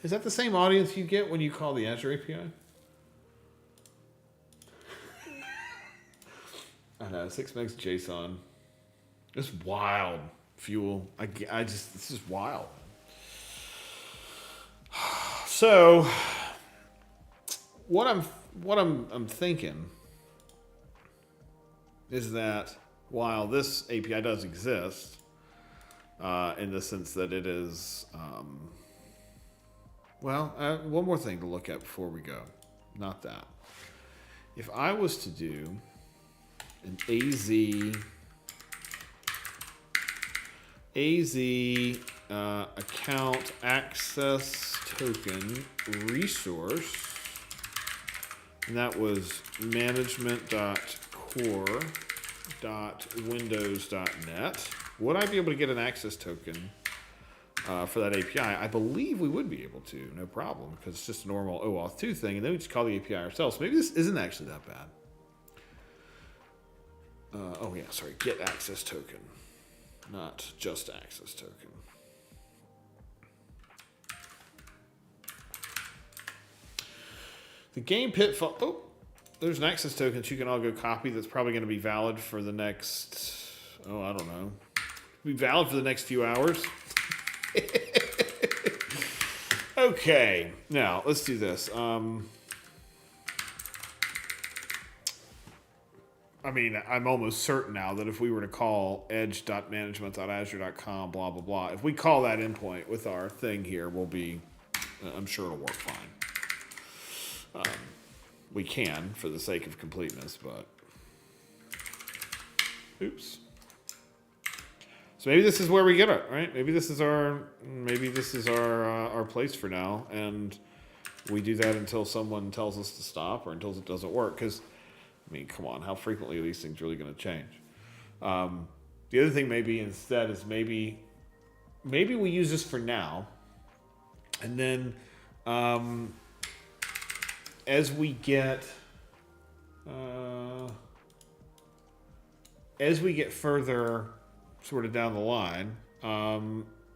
is that the same audience you get when you call the Azure API? I know, 6 megs JSON. It's wild. Fuel. This is wild. So what I'm thinking is that while this API does exist, in the sense that it is, one more thing to look at before we go. Not that. If I was to do an AZ account access token resource, and that was management.core.windows.net. Would I be able to get an access token for that API? I believe we would be able to, no problem, because it's just a normal OAuth 2 thing, and then we just call the API ourselves. So maybe this isn't actually that bad. Get access token, not just access token. The game pitfall. Oh, there's an access token that you can all go copy that's probably going to be valid for the next, I don't know. Be valid for the next few hours. Okay, now let's do this. I'm almost certain now that if we were to call edge.management.azure.com, blah, blah, blah, if we call that endpoint with our thing here, I'm sure it'll work fine. We can for the sake of completeness, but oops. So maybe this is where we get it, right? Maybe this is our place for now, and we do that until someone tells us to stop or until it doesn't work. Because, come on, how frequently are these things really going to change? The other thing maybe instead is maybe we use this for now, and then as we get further sort of down the line,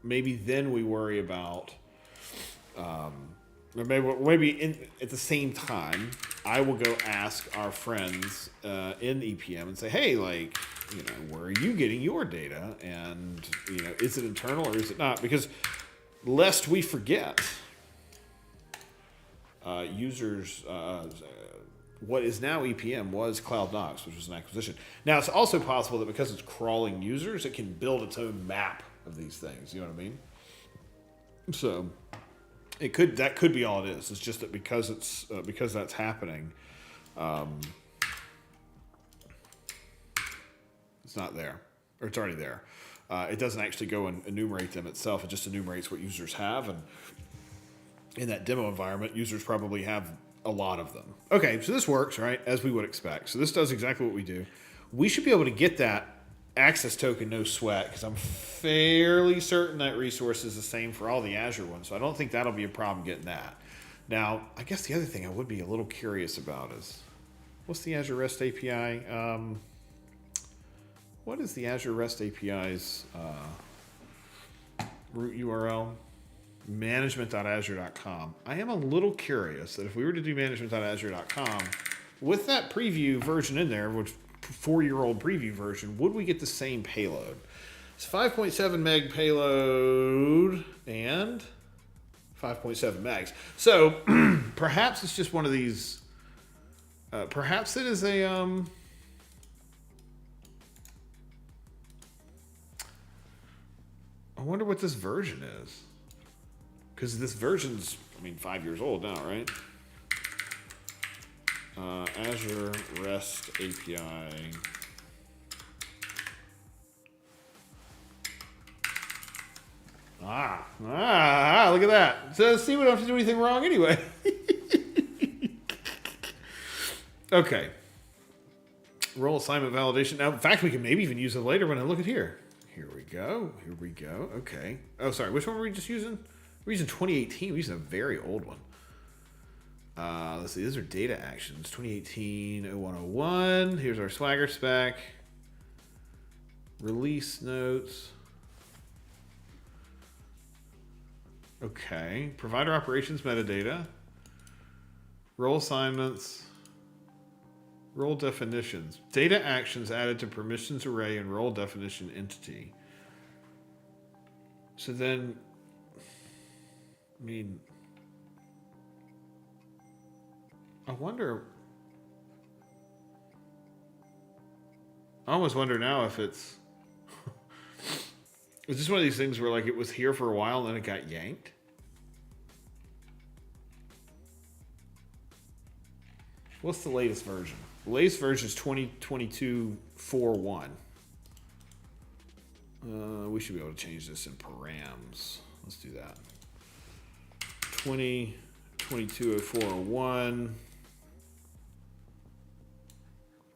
maybe then we worry about, or maybe at the same time, I will go ask our friends in EPM and say, hey, where are you getting your data? And, is it internal or is it not? Because lest we forget, users, what is now EPM was CloudKnox, which was an acquisition. Now, it's also possible that because it's crawling users, it can build its own map of these things. You know what I mean? So that could be all it is. It's just that because that's happening, it's not there, or it's already there. It doesn't actually go and enumerate them itself. It just enumerates what users have, and in that demo environment, users probably have a lot of them. Okay, so this works, right, as we would expect. So this does exactly what we do. We should be able to get that access token, no sweat, because I'm fairly certain that resource is the same for all the Azure ones. So I don't think that'll be a problem getting that. Now, I guess the other thing I would be a little curious about is, what's the Azure REST API? What is the Azure REST API's root URL? Management.azure.com. I am a little curious that if we were to do management.azure.com, with that preview version in there, which 4-year-old preview version, would we get the same payload? It's 5.7 meg payload and 5.7 megs. So perhaps it's just one of these. Perhaps it is a. I wonder what this version is. Because this version's, 5 years old now, right? Azure REST API. Look at that. So see, we don't have to do anything wrong anyway. Okay. Role assignment validation. Now, in fact, we can maybe even use it later when I look at here. Here we go. Okay. Oh, sorry. Which one were we just using? We're using 2018. We're using a very old one. Let's see. These are data actions. 2018-0101. Here's our Swagger spec. Release notes. Okay. Provider operations metadata. Role assignments. Role definitions. Data actions added to permissions array and role definition entity. So then, I wonder. I almost wonder now if it's. Is this one of these things where, like, it was here for a while and then it got yanked? What's the latest version? The latest version is 2022-4.1. We should be able to change this in params. Let's do that. 2022-04.1.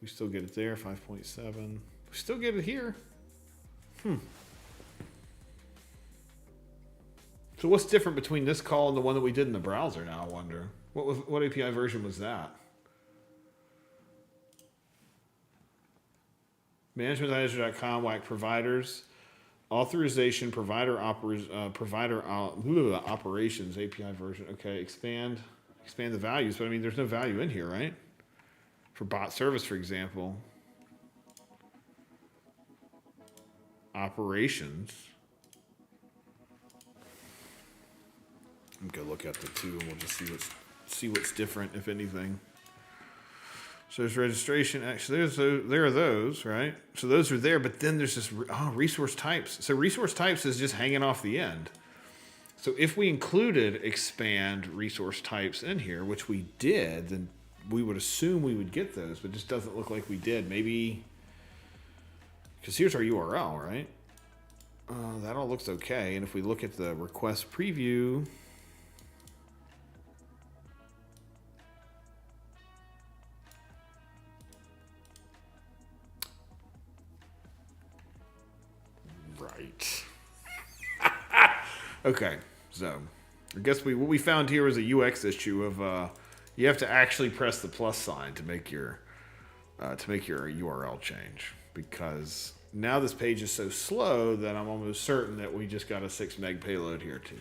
We still get it there, 5.7. We still get it here. So what's different between this call and the one that we did in the browser now, I wonder? What API version was that? Management.azure.com, WAC providers, authorization, provider operations, API version. Okay, expand the values, but there's no value in here, right? For bot service, for example. Operations. I'm gonna look at the two and we'll just see what's different, if anything. So there's registration. Actually, there are those, right? So those are there, but then there's this resource types. So resource types is just hanging off the end. So if we included expand resource types in here, which we did, then we would assume we would get those, but it just doesn't look like we did. Maybe because here's our URL, right? That all looks okay. And if we look at the request preview. Right. Okay, so I guess what we found here was a UX issue of you have to actually press the plus sign to make your URL change, because now this page is so slow that I'm almost certain that we just got a 6 meg payload here too.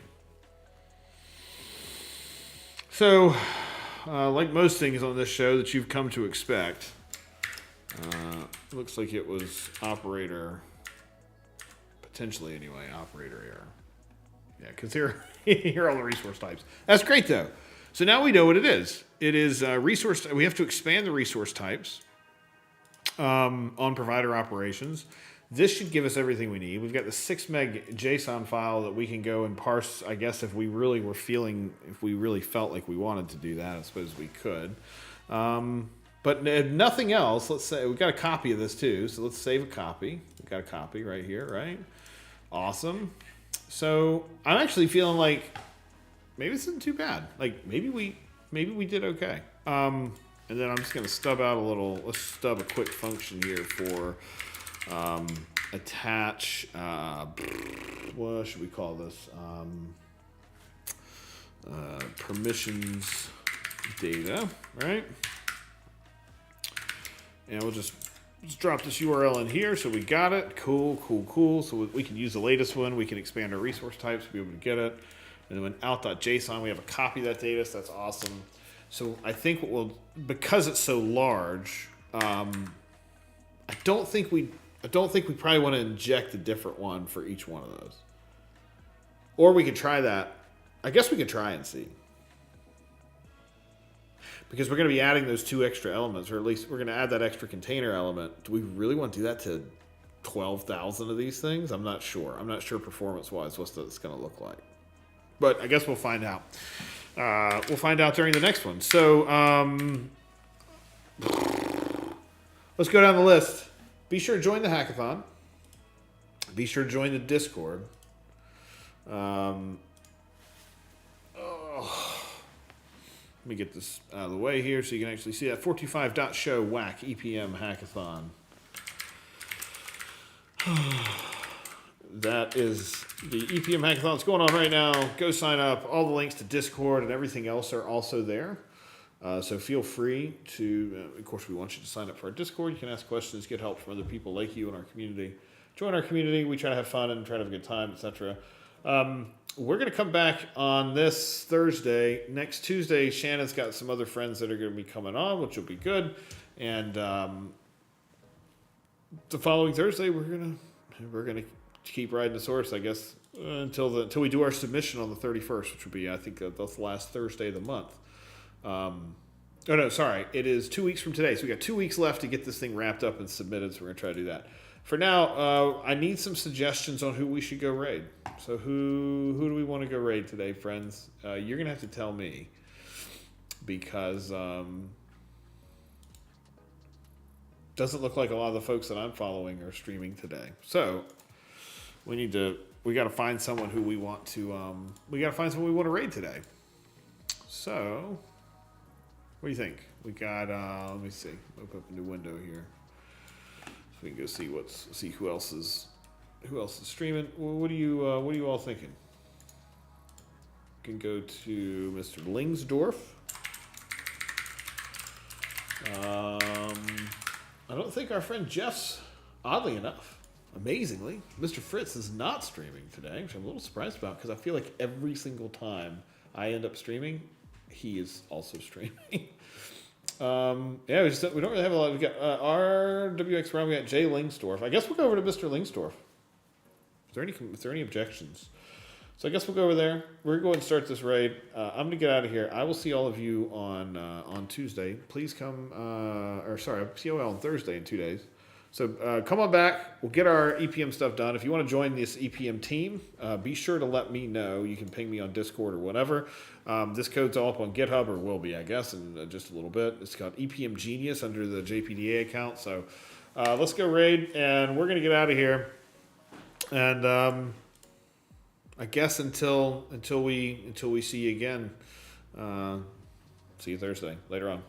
So, like most things on this show that you've come to expect, looks like it was operator. Potentially, anyway, operator error. Yeah, because here are all the resource types. That's great, though. So now we know what it is. It is resource. We have to expand the resource types. on provider operations. This should give us everything we need. We've got the 6 meg JSON file that we can go and parse, I guess, if we really felt like we wanted to do that. I suppose we could. But if nothing else, let's say we've got a copy of this too. So let's save a copy. We've got a copy right here, right? Awesome. So I'm actually feeling like maybe this isn't too bad. Like maybe we did okay. And then I'm just going to stub out a little. Let's stub a quick function here for attach. What should we call this? Permissions data, right? And we'll just drop this URL in here. So we got it. Cool. So we can use the latest one. We can expand our resource types to be able to get it. And then when out.json, we have a copy of that data. So that's awesome. So I think because it's so large, I don't think we probably want to inject a different one for each one of those. Or we could try that. I guess we could try and see. Because we're going to be adding those 2 extra elements, or at least we're going to add that extra container element. Do we really want to do that to 12,000 of these things? I'm not sure. I'm not sure performance-wise what that's going to look like. But I guess we'll find out. We'll find out during the next one. So let's go down the list. Be sure to join the hackathon. Be sure to join the Discord. Let me get this out of the way here so you can actually see that. 425.show whack EPM hackathon. That is the EPM hackathon that's going on right now. Go sign up. All the links to Discord and everything else are also there. So feel free to, of course, we want you to sign up for our Discord. You can ask questions, get help from other people like you in our community. Join our community. We try to have fun and try to have a good time, etc. We're going to come back on this Thursday. Next Tuesday, Shannon's got some other friends that are going to be coming on, which will be good. And the following Thursday, we're gonna keep riding the source, I guess, until we do our submission on the 31st, which will be, I think, the last Thursday of the month. Oh no, sorry, it is 2 weeks from today. So we got 2 weeks left to get this thing wrapped up and submitted. So we're gonna try to do that. For now, I need some suggestions on who we should go raid. So who do we want to go raid today, friends? You're going to have to tell me because doesn't look like a lot of the folks that I'm following are streaming today. So we got to find someone who we want to raid today. So what do you think? We got let me see. Open up a new window here. We can go see who else is streaming. Well, what are you all thinking? We can go to Mr. Lingsdorf. I don't think our friend Jeff's, oddly enough, amazingly, Mr. Fritz is not streaming today, which I'm a little surprised about because I feel like every single time I end up streaming, he is also streaming. Yeah, we don't really have a lot. We got RWX Round. We got Jay Lingsdorf. I guess we'll go over to Mr. Lingsdorf. Is there any objections? So I guess we'll go over there. We're going to start this raid. I'm going to get out of here. I will see all of you on Tuesday. Please come. I'll see you all on Thursday in 2 days. So come on back. We'll get our EPM stuff done. If you want to join this EPM team, be sure to let me know. You can ping me on Discord or whatever. This code's all up on GitHub, or will be, I guess, in just a little bit. It's got EPM Genius under the JPDA account. So let's go raid, and we're going to get out of here. And I guess until we see you again, see you Thursday later on.